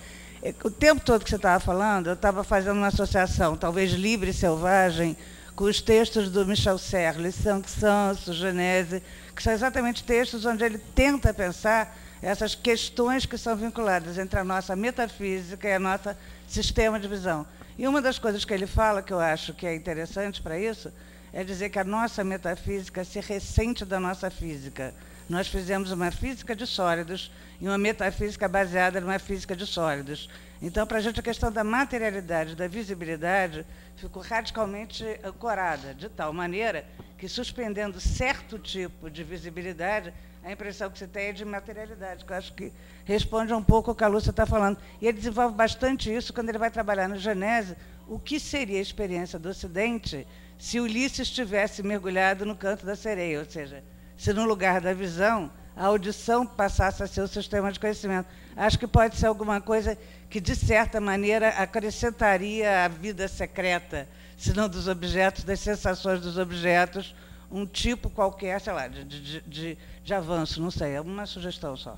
o tempo todo que você estava falando, eu estava fazendo uma associação, talvez livre e selvagem, com os textos do Michel Serres, Saint-Saëns, Genèse, que são exatamente textos onde ele tenta pensar essas questões que são vinculadas entre a nossa metafísica e a nosso sistema de visão. E uma das coisas que ele fala, que eu acho que é interessante para isso, é dizer que a nossa metafísica se ressente da nossa física. Nós fizemos uma física de sólidos e uma metafísica baseada numa física de sólidos. Então, para a gente, a questão da materialidade, da visibilidade, ficou radicalmente ancorada, de tal maneira que, suspendendo certo tipo de visibilidade, a impressão que se tem é de materialidade, que eu acho que responde um pouco ao que a Lúcia está falando. E ele desenvolve bastante isso quando ele vai trabalhar no Genese, o que seria a experiência do Ocidente se Ulisses tivesse mergulhado no canto da sereia, ou seja, se no lugar da visão, a audição passasse a ser o sistema de conhecimento. Acho que pode ser alguma coisa que, de certa maneira, acrescentaria à vida secreta, se não dos objetos, das sensações dos objetos, um tipo qualquer, sei lá, de avanço, não sei, é uma sugestão só.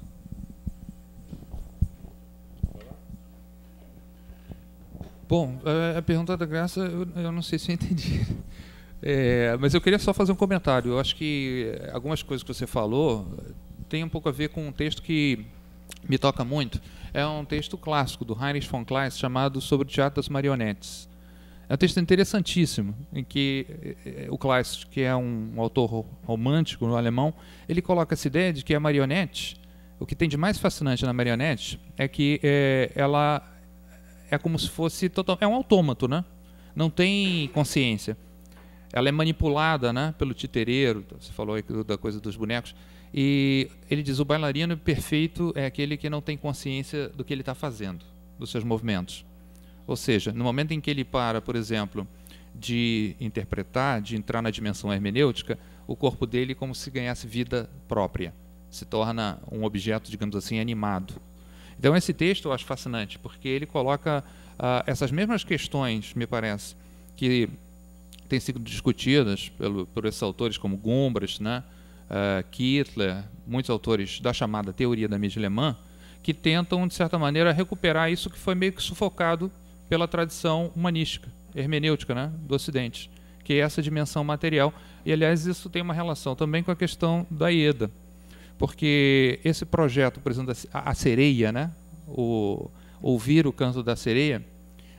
Bom, a pergunta da Graça, eu não sei se eu entendi. Mas eu queria só fazer um comentário. Eu acho que algumas coisas que você falou tem um pouco a ver com um texto que me toca muito. É um texto clássico do Heinrich von Kleist chamado Sobre o Teatro das Marionetes. É um texto interessantíssimo, em que o Kleist, que é um autor romântico no alemão, ele coloca essa ideia de que a marionete, o que tem de mais fascinante na marionete é que ela é como se fosse é um autômato, né? Não tem consciência. Ela é manipulada, né, pelo titereiro, você falou aí da coisa dos bonecos, e ele diz: o bailarino perfeito é aquele que não tem consciência do que ele está fazendo, dos seus movimentos. Ou seja, no momento em que ele para, por exemplo, de interpretar, de entrar na dimensão hermenêutica, o corpo dele como se ganhasse vida própria, se torna um objeto, digamos assim, animado. Então esse texto eu acho fascinante, porque ele coloca essas mesmas questões, me parece, que têm sido discutidas por esses autores como Gombrich, né, Kittler, muitos autores da chamada teoria da mídia alemã, que tentam, de certa maneira, recuperar isso que foi meio que sufocado pela tradição humanística, hermenêutica, né, do Ocidente, que é essa dimensão material. E, aliás, isso tem uma relação também com a questão da Ieda, porque esse projeto, por exemplo, a sereia, né, ouvir o canto da sereia,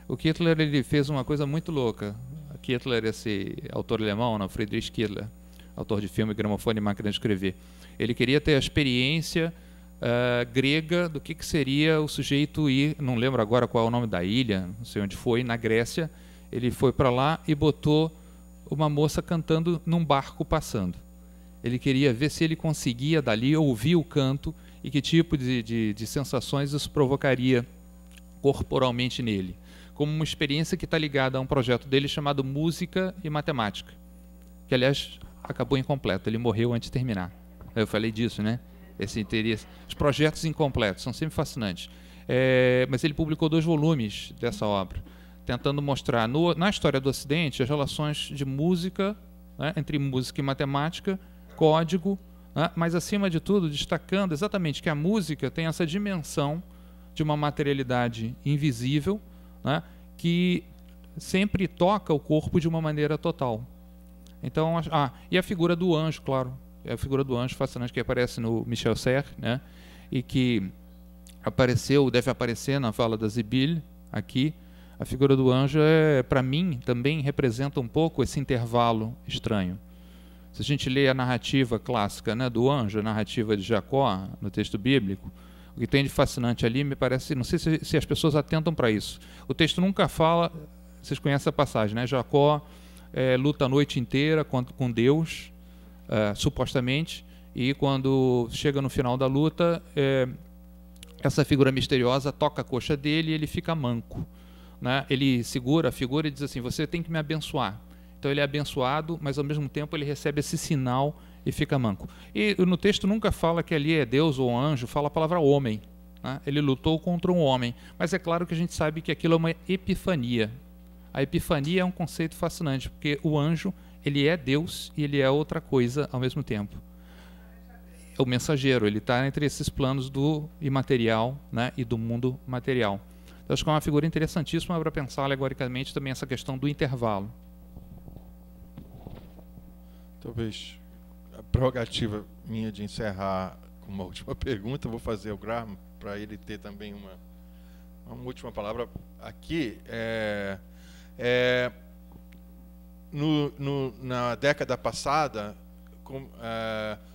o Kittler ele fez uma coisa muito louca. Kittler, esse autor alemão, não, Friedrich Kittler, autor de filme Gramofone e Máquina de Escrever, ele queria ter a experiência grega do que seria o sujeito ir, não lembro agora qual é o nome da ilha, não sei onde foi, na Grécia. Ele foi para lá e botou uma moça cantando num barco passando. Ele queria ver se ele conseguia dali ouvir o canto e que tipo de sensações isso provocaria corporalmente nele, como uma experiência que está ligada a um projeto dele chamado Música e Matemática, que, aliás, acabou incompleto, ele morreu antes de terminar. Eu falei disso, né? Esse interesse. Os projetos incompletos são sempre fascinantes. Mas ele publicou 2 volumes dessa obra, tentando mostrar na história do Ocidente as relações de música, né, entre música e matemática, código, né, mas, acima de tudo, destacando exatamente que a música tem essa dimensão de uma materialidade invisível, né, que sempre toca o corpo de uma maneira total. Então, e a figura do anjo, claro, é a figura do anjo fascinante que aparece no Michel Serres, né, e que deve aparecer na fala da Sibylle aqui. A figura do anjo, para mim, também representa um pouco esse intervalo estranho. Se a gente lê a narrativa clássica, né, do anjo, a narrativa de Jacó, no texto bíblico, o que tem de fascinante ali, me parece, não sei se as pessoas atentam para isso. O texto nunca fala, vocês conhecem a passagem, né? Jacó luta a noite inteira com Deus, supostamente, e quando chega no final da luta, essa figura misteriosa toca a coxa dele e ele fica manco, né? Ele segura a figura e diz assim: você tem que me abençoar. Então ele é abençoado, mas ao mesmo tempo ele recebe esse sinal e fica manco. E no texto nunca fala que ali é Deus ou anjo, fala a palavra homem, né? Ele lutou contra um homem, mas é claro que a gente sabe que aquilo é uma epifania. A epifania é um conceito fascinante, porque o anjo, ele é Deus e ele é outra coisa ao mesmo tempo. O mensageiro, ele está entre esses planos do imaterial, né, e do mundo material. Então, acho que é uma figura interessantíssima para pensar alegoricamente também essa questão do intervalo. Talvez a prerrogativa minha de encerrar com uma última pergunta, vou fazer ao Graham para ele ter também uma última palavra aqui. Na década passada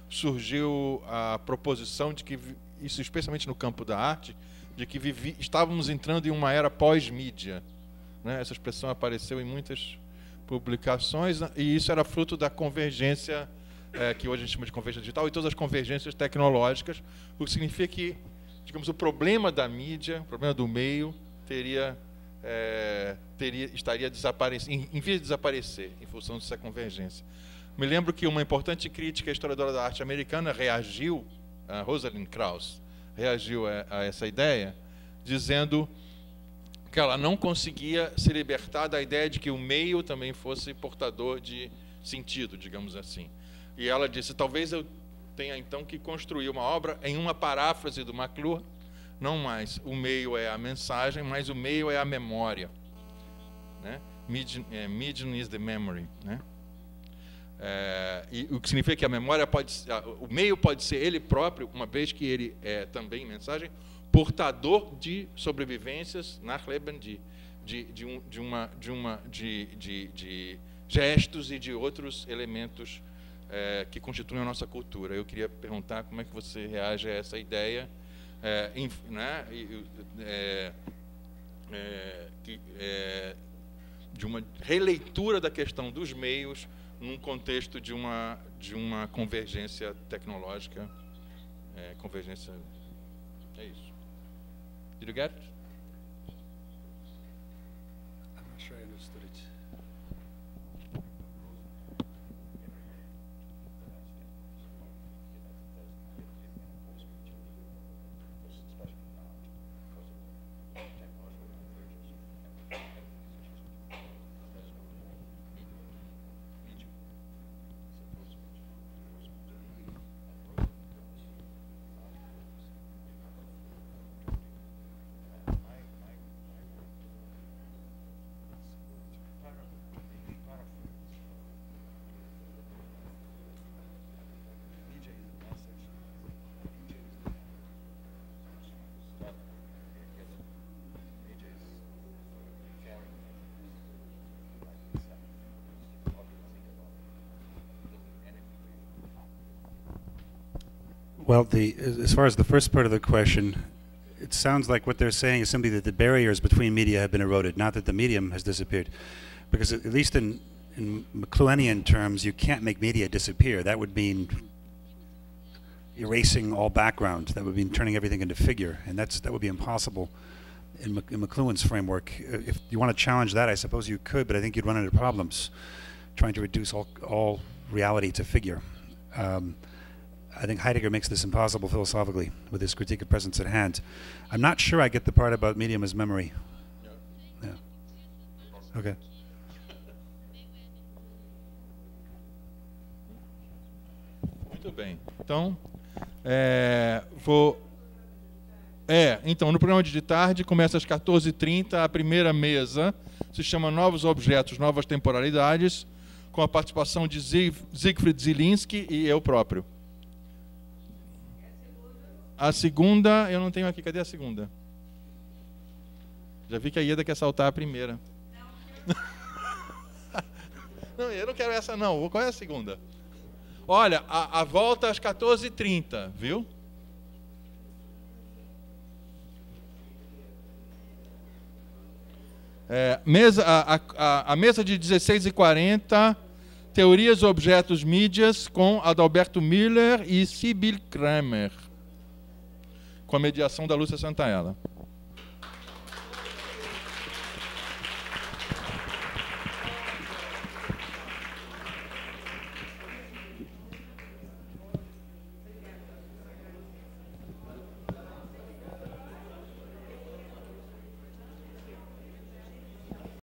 surgiu a proposição de que, isso especialmente no campo da arte, de que estávamos entrando em uma era pós-mídia, né? Essa expressão apareceu em muitas publicações, e isso era fruto da convergência que hoje a gente chama de convergência digital, e todas as convergências tecnológicas, o que significa que, digamos, o problema da mídia, o problema do meio, estaria desaparecendo, em vez de desaparecer, em função dessa convergência. Me lembro que uma importante crítica, a historiadora da arte americana, reagiu, a Rosalind Krauss, reagiu a essa ideia, dizendo que ela não conseguia se libertar da ideia de que o meio também fosse portador de sentido, digamos assim. E ela disse, talvez eu tenha então que construir uma obra em uma paráfrase do McLuhan, não mais o meio é a mensagem, mas o meio é a memória, né? Medium is the memory, né? E o que significa que a memória o meio pode ser ele próprio, uma vez que ele é também mensagem, portador de sobrevivências, Nachleben, de gestos e de outros elementos que constituem a nossa cultura. Eu queria perguntar como é que você reage a essa ideia, de uma releitura da questão dos meios num contexto de uma convergência tecnológica, convergência. É isso. Did you get it? I'm not sure I understood it. Well, as far as the first part of the question, it sounds like what they're saying is simply that the barriers between media have been eroded, not that the medium has disappeared. Because at least in McLuhanian terms, you can't make media disappear. That would mean erasing all background. That would mean turning everything into figure, and that would be impossible in McLuhan's framework. If you want to challenge that, I suppose you could, but I think you'd run into problems trying to reduce all reality to figure. I think Heidegger makes this impossible philosophically with his critique of presence at hand. I'm not sure I get the part about medium as memory. Yeah. Okay. Muito bem. Então, então, no programa de tarde, começa às 14h30, a primeira mesa se chama Novos Objetos, Novas Temporalidades, com a participação de Siegfried Zielinski e eu próprio. A segunda, eu não tenho aqui. Cadê a segunda? Já vi que a Ieda quer saltar a primeira. Não, eu não quero essa não. Qual é a segunda? Olha, a volta às 14h30, viu? A mesa de 16h40, Teorias, Objetos, Mídias, com Adalberto Miller e Sibyl Kramer, com a mediação da Lúcia Santaella.